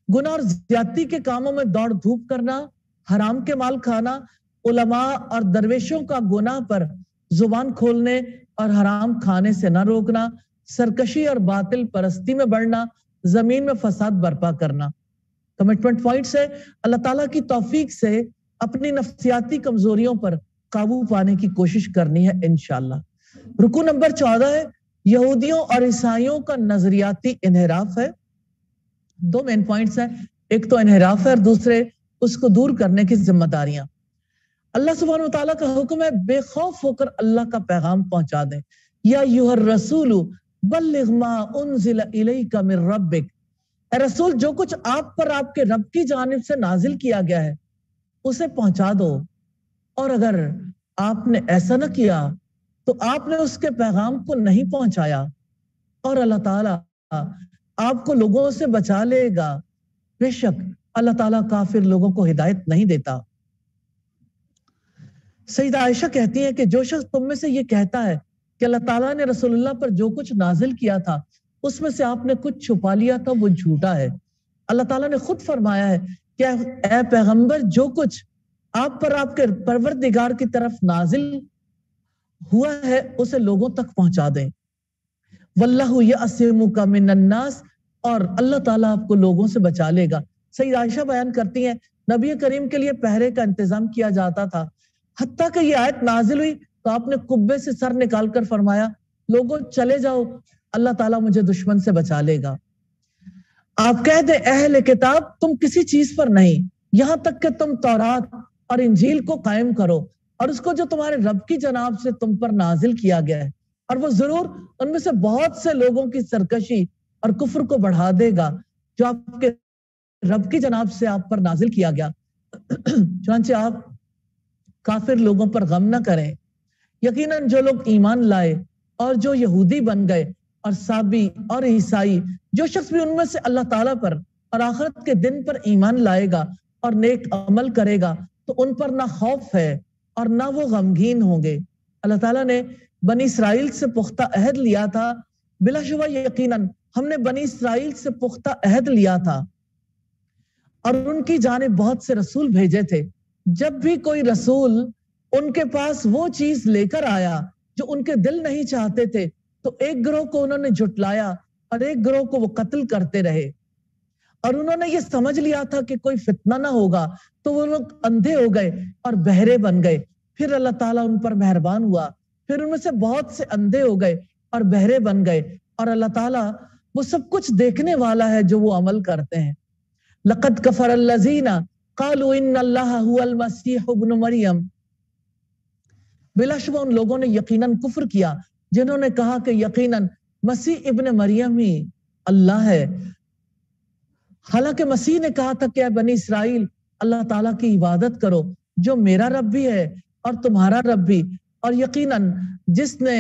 گناہ اور زیادتی کے کاموں میں دوڑ دھوپ کرنا، حرام کے مال کھانا، علماء اور درویشوں کا گناہ پر زبان کھولنے اور حرام کھانے سے نہ روکنا، سرکشی اور باطل پرستی میں بڑھنا، زمین میں فساد برپا کرنا. کمٹمنٹ پوائنٹس ہے اللہ تعالیٰ کی توفیق سے اپنی نفسیاتی کمزوریوں پر قابو پانے کی کوشش کرنی ہے انشاءاللہ. رکو نمبر 14 ہے یہودیوں اور عیسائیوں کا نظریاتی انحراف ہے. دو مین پوائنٹس ہیں، ایک تو انحراف ہے اور دوسرے اس کو دور کرنے کی ذمہ داریاں. اللہ سبحانہ وتعالیٰ کا حکم ہے بے خوف ہو کر اللہ کا پیغام پہنچا دیں. یا ایھا الرسول بلغ ما انزل الیک من ربک، اے رسول جو کچھ آپ پر آپ کے رب کی جانب سے نازل کیا گیا ہے اسے پہنچا دو. اور اگر آپ نے ایسا نہ کیا تو آپ نے اس کے پیغام کو نہیں پہنچایا اور اللہ تعالیٰ آپ کو لوگوں سے بچا لے گا. بے شک اللہ تعالیٰ کافر لوگوں کو ہدایت نہیں دیتا. سیدہ عائشہ کہتی ہیں کہ جو شخص تم میں سے یہ کہتا ہے کہ اللہ تعالیٰ نے رسول اللہ پر جو کچھ نازل کیا تھا اس میں سے آپ نے کچھ چھپا لیا تھا وہ جھوٹا ہے. اللہ تعالیٰ نے خود فرمایا ہے کہ اے پیغمبر جو کچھ آپ پر آپ کے پروردگار کی طرف نازل ہوا ہے اسے لوگوں تک پہنچا دیں. واللہ یعصمک من الناس، اور اللہ تعالیٰ آپ کو لوگوں سے بچا لے گا. سیدہ عائشہ بیان کرتی ہیں نبی کریم کے لیے پہرے کا انتظام کیا جاتا تھا، حتیٰ کہ یہ آیت نازل ہوئی تو آپ نے قبے سے سر نکال کر فرمایا لوگوں چلے جاؤ، اللہ تعالیٰ مجھے دشمن سے بچا لے گا. آپ کہہ دیں اہل کتاب تم کسی چیز پر نہیں یہاں تک کہ تم تورات اور انجیل کو قائم کرو اور اس کو جو تمہارے رب کی جناب سے تم پر نازل کیا گیا ہے، اور وہ ضرور ان میں سے بہت سے لوگوں کی سرکشی اور کفر کو بڑھا دے گا جو آپ کے رب کی جناب سے آپ پر نازل کیا گیا. چنانچہ آپ کافر لوگوں پر غم نہ کریں. یقیناً جو لوگ ایمان لائے اور جو یہودی بن گئے اور سابی اور عیسائی، جو شخص بھی ان میں سے اللہ تعالیٰ پر اور آخرت کے دن پر ایمان لائے گا اور نیک عمل کرے گا تو ان پر نہ خوف ہے اور نہ وہ غمگین ہوں گے. اللہ تعالیٰ نے بنی اسرائیل سے پختہ عہد لیا تھا، بلا شبہ یقیناً ہم نے بنی اسرائیل سے پختہ عہد لیا تھا اور ان کی جانب بہت سے رسول بھیجے تھے. جب بھی کوئی رسول ان کے پاس وہ چیز لے کر آیا جو ان کے دل نہیں چاہتے تھے تو ایک گروہ کو انہوں نے جھٹلایا اور ایک گروہ کو وہ قتل کرتے رہے. اور انہوں نے یہ سمجھ لیا تھا کہ کوئی فتنہ نہ ہوگا تو وہ لوگ اندھے ہو گئے اور بہرے بن گئے. پھر اللہ تعالیٰ ان پر مہربان ہوا، پھر ان میں سے بہت سے اندھے ہو گئے اور بہرے بن گئے، اور اللہ تعالیٰ وہ سب کچھ دیکھنے والا ہے جو وہ عمل کرتے ہیں. لقد کفر الذین قالوا ان اللہ هو المسیح ابن مریم، بلا شبہ ان لوگوں نے یقیناً کفر کیا جنہوں نے کہا کہ یقیناً مسیح ابن مریم ہی اللہ ہے. حالانکہ مسیح نے کہا تھا کہ اے بنی اسرائیل اللہ تعالیٰ کی عبادت کرو جو میرا رب بھی ہے اور تمہارا رب بھی، اور یقیناً جس نے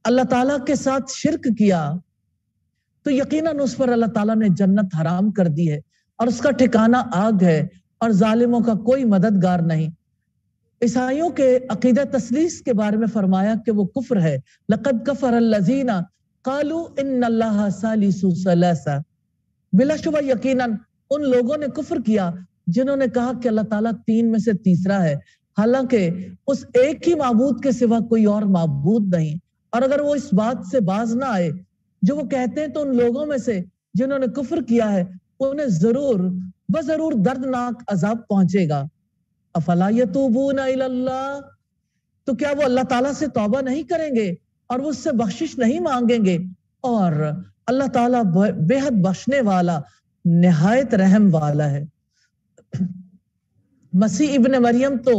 اللہ تعالیٰ کے ساتھ شرک کیا تو یقیناً اس پر اللہ تعالیٰ نے جنت حرام کر دی ہے اور اس کا ٹھکانہ آگ ہے اور ظالموں کا کوئی مددگار نہیں۔ عیسائیوں کے عقیدہ تثلیث کے بارے میں فرمایا کہ وہ کفر ہے، لقد کفر الذین قالوا ان اللہ ثالث ثلاثہ، بلا شبہ یقیناً ان لوگوں نے کفر کیا جنہوں نے کہا کہ اللہ تعالیٰ تین میں سے تیسرا ہے، حالانکہ اس ایک ہی معبود کے سوا کوئی اور معبود نہیں۔ اور اگر وہ اس بات سے باز نہ آئے جو وہ کہتے ہیں تو ان لوگوں میں سے جنہوں نے کفر کیا ہے انہیں ضرور دردناک عذاب پہنچے گا۔ افلا یتوبون الی اللہ، تو کیا وہ اللہ تعالیٰ سے توبہ نہیں کریں گے اور وہ اس سے بخشش نہیں مانگیں گے؟ اور اللہ تعالیٰ بے حد بخشنے والا نہایت رحم والا ہے۔ مسیح ابن مریم تو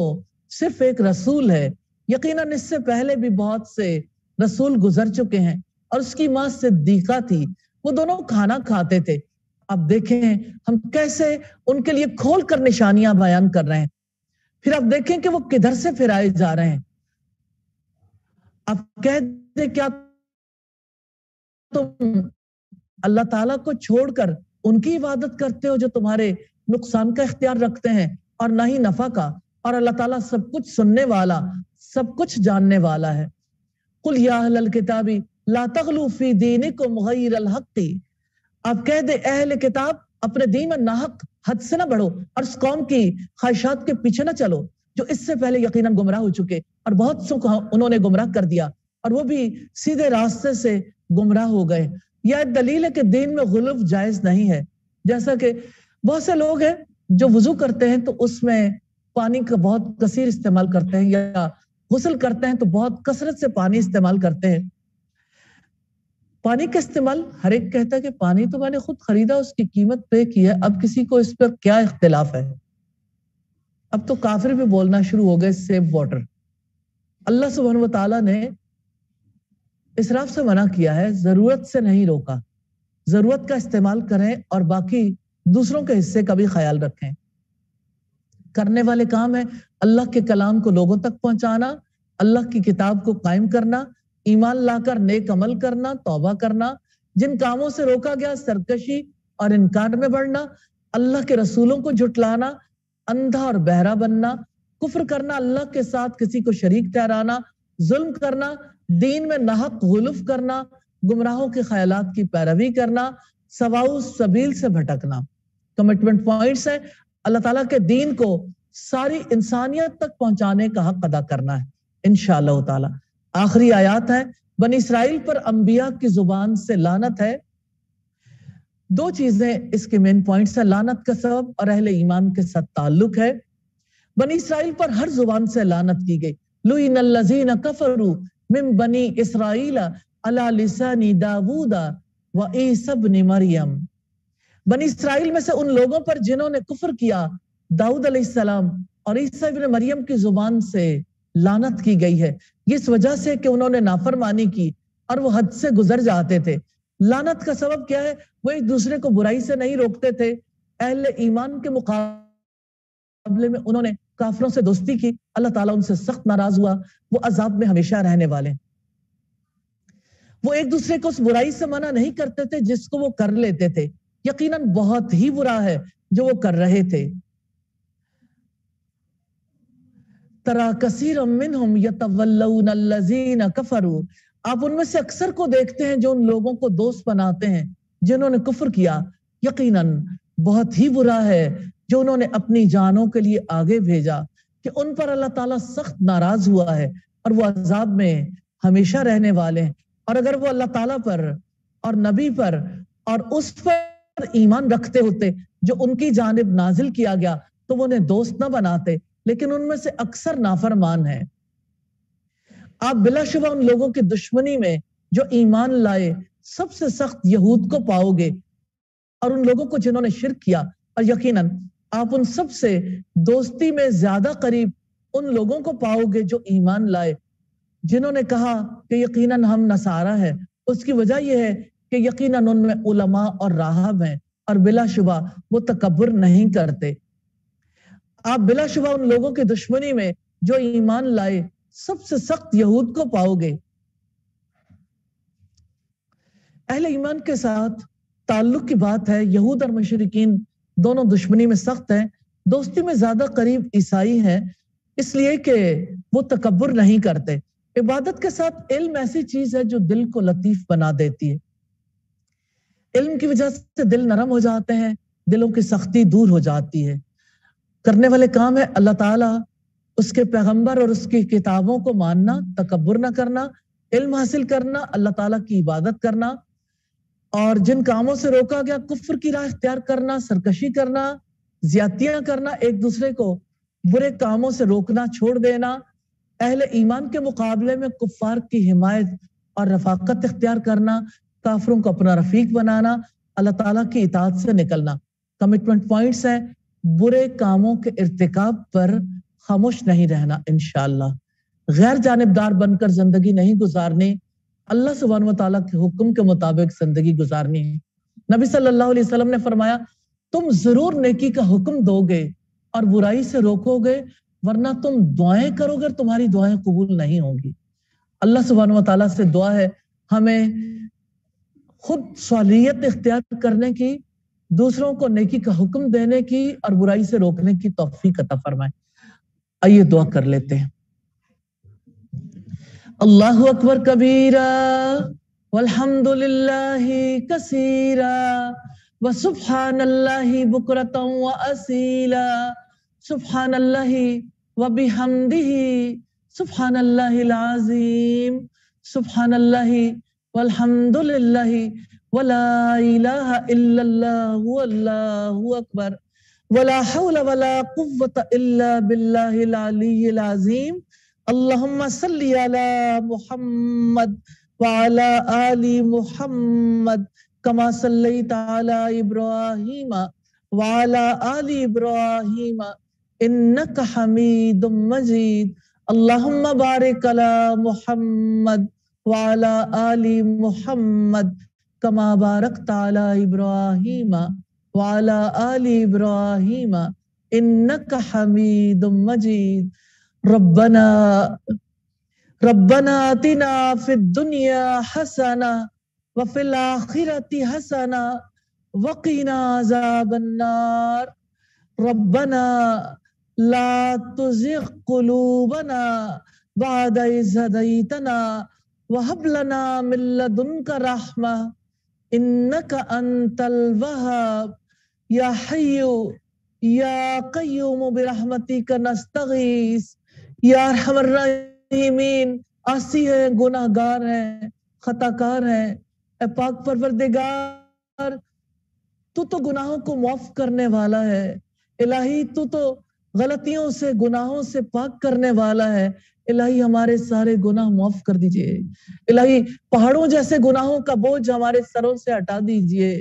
صرف ایک رسول ہے، یقیناً اس سے پہلے بھی بہت سے رسول گزر چکے ہیں، اور اس کی ماں صدیقہ تھی، وہ دونوں کھانا کھاتے تھے۔ اب دیکھیں ہم کیسے ان کے لیے کھول کر نشانیاں بیان کر رہے ہیں، پھر اب دیکھیں کہ وہ کدھر سے پھرائے جا رہے ہیں۔ اب کہہ دے کیا تم اللہ تعالیٰ کو چھوڑ کر ان کی عبادت کرتے ہو جو تمہارے نقصان کا اختیار رکھتے ہیں اور نہ ہی نفع کا، اور اللہ تعالیٰ سب کچھ سننے والا سب کچھ جاننے والا ہے۔ قل یا اہل الکتاب لا تغلوا فی دینکم غیر الحق، آپ کہہ دے اہل کتاب اپنے دین میں ناحق حد سے نہ بڑھو اور اس قوم کی خواہشات کے پیچھے نہ چلو جو اس سے پہلے یقیناً گمراہ ہو چکے، اور بہت سو کو انہوں نے گمراہ کر دیا اور وہ بھی سیدھے راستے سے گمراہ ہو گئے۔ یہ دلیل ہے کہ دین میں غلو جائز نہیں ہے۔ جیسا کہ بہت سے لوگ ہیں جو وضو کرتے ہیں تو اس میں پانی کا بہت کثیر استعمال کرتے ہیں، یا غسل کرتے ہیں تو بہت کثرت سے پانی استعمال کرتے ہیں۔ پانی کا استعمال ہر ایک کہتا ہے کہ پانی تو میں نے خود خریدا، اس کی قیمت پے کی ہے، اب کسی کو اس پر کیا اختلاف ہے۔ اب تو کافر بھی بولنا شروع ہو گئے سیو واٹر۔ اللہ سبحانہ وتعالیٰ نے اسراف سے منع کیا ہے، ضرورت سے نہیں روکا۔ ضرورت کا استعمال کریں اور باقی دوسروں کے حصے کا بھی خیال رکھیں۔ کرنے والے کام ہے اللہ کے کلام کو لوگوں تک پہنچانا، اللہ کی کتاب کو قائم کرنا، ایمان لا کر نیک عمل کرنا، توبہ کرنا، جن کاموں سے روکا گیا سرکشی اور انکار میں بڑھنا، اللہ کے رسولوں کو جھٹلانا، اندھا اور بہرا بننا، کفر کرنا، اللہ کے ساتھ کسی کو شریک ٹھہرانا، ظلم کرنا، دین میں ناحق غلو کرنا، گمراہوں کے خیالات کی پیروی کرنا، سواؤ سبیل سے بھٹکنا۔ کمٹمنٹ پوائنٹس ہیں، اللہ تعالیٰ کے دین کو ساری انسانیت تک پہنچانے کا حق ادا کرنا ہے انشاءاللہ تعالیٰ۔ آخری آیات ہے، بنی اسرائیل پر انبیاء کی زبان سے لعنت ہے۔ دو چیزیں اس کے مین پوائنٹس ہیں، لعنت کا سبب اور اہل ایمان کے ساتھ تعلق ہے۔ بنی اسرائیل پر ہر زبان سے لعنت کی گئی۔ لعن الذین کفروا من بنی اسرائیل علی لسان داوود و عیسی ابن مریم، بنی اسرائیل میں سے ان لوگوں پر جنہوں نے کفر کیا داؤد علیہ السلام اور عیسیٰ ابن مریم کی زبان سے لعنت کی گئی ہے، اس وجہ سے کہ انہوں نے نافرمانی کی اور وہ حد سے گزر جاتے تھے۔ لعنت کا سبب کیا ہے؟ وہ ایک دوسرے کو برائی سے نہیں روکتے تھے، اہل ایمان کے مقابلے میں انہوں نے کافروں سے دوستی کی، اللہ تعالیٰ ان سے سخت ناراض ہوا، وہ عذاب میں ہمیشہ رہنے والے۔ وہ ایک دوسرے کو اس برائی سے منع نہیں کرتے تھے جس کو وہ کر لیتے تھے، یقیناً بہت ہی برا ہے جو وہ کر رہے تھے۔ ترا کثیر منہم یتولون الذین کفروا، آپ ان میں سے اکثر کو دیکھتے ہیں جو ان لوگوں کو دوست بناتے ہیں جنہوں نے کفر کیا، یقیناً بہت ہی برا ہے جو انہوں نے اپنی جانوں کے لیے آگے بھیجا، کہ ان پر اللہ تعالیٰ سخت ناراض ہوا ہے اور وہ عذاب میں ہمیشہ رہنے والے ہیں۔ اور اگر وہ اللہ تعالیٰ پر اور نبی پر اور اس پر ایمان رکھتے ہوتے جو ان کی جانب نازل کیا گیا تو وہ انہیں دوست نہ بناتے، لیکن ان میں سے اکثر نافرمان ہیں۔ آپ بلا شبہ ان لوگوں کی دشمنی میں جو ایمان لائے سب سے سخت یہود کو پاؤ گے، اور ان لوگوں کو جنہوں نے شرک کیا، اور یقیناً آپ ان سب سے دوستی میں زیادہ قریب ان لوگوں کو پاؤ گے جو ایمان لائے، جنہوں نے کہا کہ یقیناً ہم نصارہ ہیں۔ اس کی وجہ یہ ہے کہ یقیناً ان میں علماء اور راہب ہیں، اور بلا شبہ وہ تکبر نہیں کرتے۔ آپ بلا شبہ ان لوگوں کی دشمنی میں جو ایمان لائے سب سے سخت یہود کو پاؤ گے۔ اہل ایمان کے ساتھ تعلق کی بات ہے، یہود اور مشرکین دونوں دشمنی میں سخت ہیں، دوستی میں زیادہ قریب عیسائی ہیں، اس لیے کہ وہ تکبر نہیں کرتے۔ عبادت کے ساتھ علم ایسی چیز ہے جو دل کو لطیف بنا دیتی ہے، علم کی وجہ سے دل نرم ہو جاتے ہیں، دلوں کی سختی دور ہو جاتی ہے۔ کرنے والے کام ہے اللہ تعالیٰ، اس کے پیغمبر اور اس کی کتابوں کو ماننا، تکبر نہ کرنا، علم حاصل کرنا، اللہ تعالیٰ کی عبادت کرنا، اور جن کاموں سے روکا گیا کفر کی راہ اختیار کرنا، سرکشی کرنا، زیادتیاں کرنا، ایک دوسرے کو برے کاموں سے روکنا، چھوڑ دینا، اہل ایمان کے مقابلے میں کفار کی حمایت اور رفاقت اختیار کرنا، کافروں کو اپنا رفیق بنانا، اللہ تعالیٰ کی اطاعت سے نکلنا۔ کمٹمنٹ پوائنٹس ہیں، برے کاموں کے ارتکاب پر خاموش نہیں رہنا، انشاءاللہ غیر جانبدار بن کر زندگی نہیں گزارنی، اللہ سبحانہ و تعالیٰ کے حکم کے مطابق زندگی گزارنی ہے۔ نبی صلی اللہ علیہ وسلم نے فرمایا تم ضرور نیکی کا حکم دو گے اور برائی سے روکو گے، ورنہ تم دعائیں کرو گے، تمہاری دعائیں قبول نہیں ہوں گی۔ اللہ سبحانہ و تعالیٰ سے دعا ہے ہمیں خود صالحیت اختیار کرنے کی، دوسروں کو نیکی کا حکم دینے کی اور برائی سے روکنے کی توفیق عطا فرمائے۔ آئیے دعا کر لیتے ہیں۔ اللہ اکبر کبیرہ والحمد للہ کثیرہ وسبحان اللہ بکرۃ واصیلا، سبحان اللہ وبحمدہ سبحان اللہ العظیم، سبحان اللہ والحمد للہ ولا الہ الا اللہ واللہ اکبر ولا حول ولا قوة الا باللہ العلی العظیم۔ اللہم صلی علی محمد وعلی آل محمد کما صلیت علی ابراہیم وعلی آل ابراہیم انک حمید مجید۔ اللہم بارک علی محمد وعلی آل محمد کما بارکت علی ابراہیم وعلی آل ابراہیم انک حمید مجید۔ ربنا آتنا فی الدنیا حسنہ وفی الآخرۃ حسنہ وقنا عذاب النار۔ ربنا لا تزغ قلوبنا بعد إذ هديتنا وهب لنا من لدنك رحمة إنك أنت الوهاب يا حي يا قيوم برحمتك نستغيث یا ارحم الراحمین۔ آسی ہیں، گناہ گار ہیں، خطا کار ہیں، اے پاک پروردگار تو گناہوں کو معاف کرنے والا ہے، الہی تو غلطیوں سے گناہوں سے پاک کرنے والا ہے، الہی ہمارے سارے گناہ معاف کر دیجئے، الہی پہاڑوں جیسے گناہوں کا بوجھ ہمارے سروں سے ہٹا دیجئے،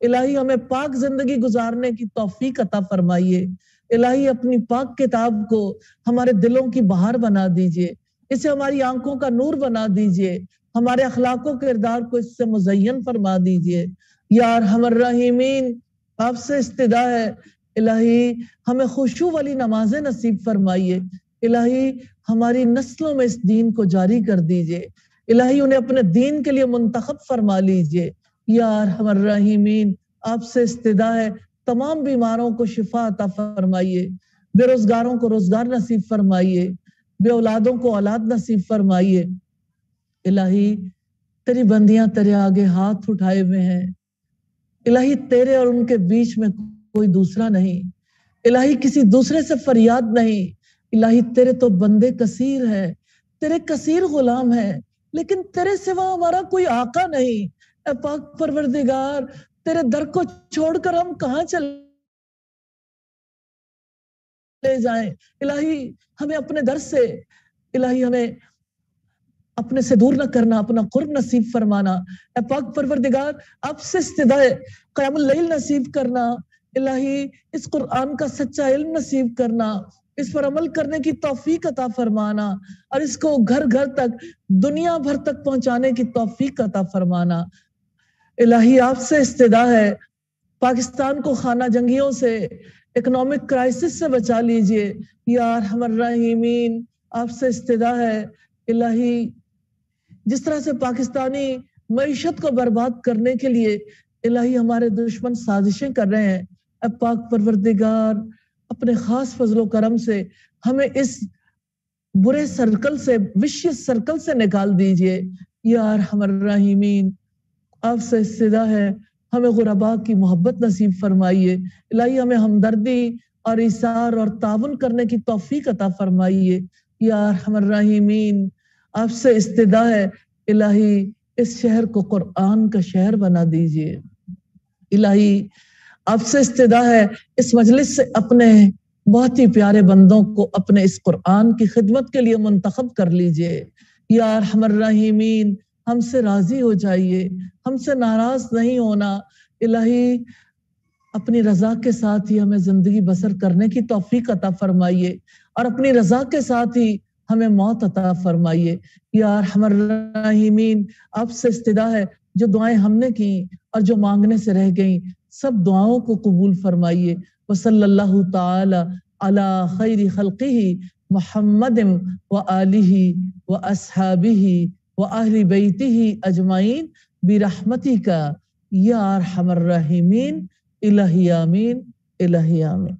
الہی ہمیں پاک زندگی گزارنے کی توفیق عطا فرمائیے، الہی اپنی پاک کتاب کو ہمارے دلوں کی بہار بنا دیجئے، اسے ہماری آنکھوں کا نور بنا دیجئے، ہمارے اخلاق و کردار کو اس سے مزین فرما دیجئے یا ارحم الراحمین۔ آپ سے استدعا ہے الہی ہمیں خشوع والی نمازیں نصیب فرمائیے، الہی ہماری نسلوں میں اس دین کو جاری کر دیجئے، الہی انہیں اپنے دین کے لیے منتخب فرما لیجئے یا ارحم الراحمین۔ آپ سے استدعا ہے تمام بیماروں کو شفا عطا فرمائیے، بے روزگاروں کو روزگار نصیب فرمائیے، بے اولادوں کو اولاد نصیب فرمائیے، الہی تیری بندیاں تیرے آگے ہاتھ اٹھائے ہوئے ہیں، الہی تیرے اور ان کے بیچ میں کوئی دوسرا نہیں، الہی کسی دوسرے سے فریاد نہیں، الہی تیرے تو بندے کثیر ہیں، تیرے کثیر غلام ہیں، لیکن تیرے سوا ہمارا کوئی آقا نہیں۔ اے پاک پروردگار تیرے در کو چھوڑ کر ہم کہاں چلے جائیں، الہی ہمیں اپنے در سے، الہی ہمیں اپنے سے دور نہ کرنا، اپنا قرب نصیب فرمانا۔ اے پاک پروردگار آپ سے استدعا ہے قیام اللیل نصیب کرنا، الہی اس قرآن کا سچا علم نصیب کرنا، اس پر عمل کرنے کی توفیق عطا فرمانا اور اس کو گھر گھر تک دنیا بھر تک پہنچانے کی توفیق عطا فرمانا۔ الہی آپ سے استدعا ہے پاکستان کو خانہ جنگیوں سے، اکنامک کرائسس سے بچا لیجئے یا ارحم الراحمین۔ آپ سے استدعا ہے الہی، جس طرح سے پاکستانی معیشت کو برباد کرنے کے لیے الہی ہمارے دشمن سازشیں کر رہے ہیں، اے پاک پروردگار اپنے خاص فضل و کرم سے ہمیں اس برے سرکل سے، وشیس سرکل سے نکال دیجئے یا ارحم الراحمین۔ آپ سے استدعا ہے ہمیں غرباء کی محبت نصیب فرمائیے، الہی ہمیں ہمدردی اور ایثار اور تعاون کرنے کی توفیق عطا فرمائیے یا ارحم الراحمین۔ آپ سے استدعا ہے الہی اس شہر کو قرآن کا شہر بنا دیجئے، الہی آپ سے استدعا ہے اس مجلس سے اپنے بہت ہی پیارے بندوں کو اپنے اس قرآن کی خدمت کے لیے منتخب کر لیجئے یا ارحم الراحمین۔ ہم سے راضی ہو جائیے، ہم سے ناراض نہیں ہونا، الہی اپنی رضا کے ساتھ ہی ہمیں زندگی بسر کرنے کی توفیق عطا فرمائیے اور اپنی رضا کے ساتھ ہی ہمیں موت عطا فرمائیے یا ارحم الراحمین۔ آپ سے استدعا ہے جو دعائیں ہم نے کی اور جو مانگنے سے رہ گئیں سب دعاؤں کو قبول فرمائیے۔ وصلی اللہ تعالی علی خیر خلقہ محمد وآلہ واصحابہ واہل بیتہ اجمعین برحمتک یا ارحم الراحمین۔ الہی آمین، الہی آمین۔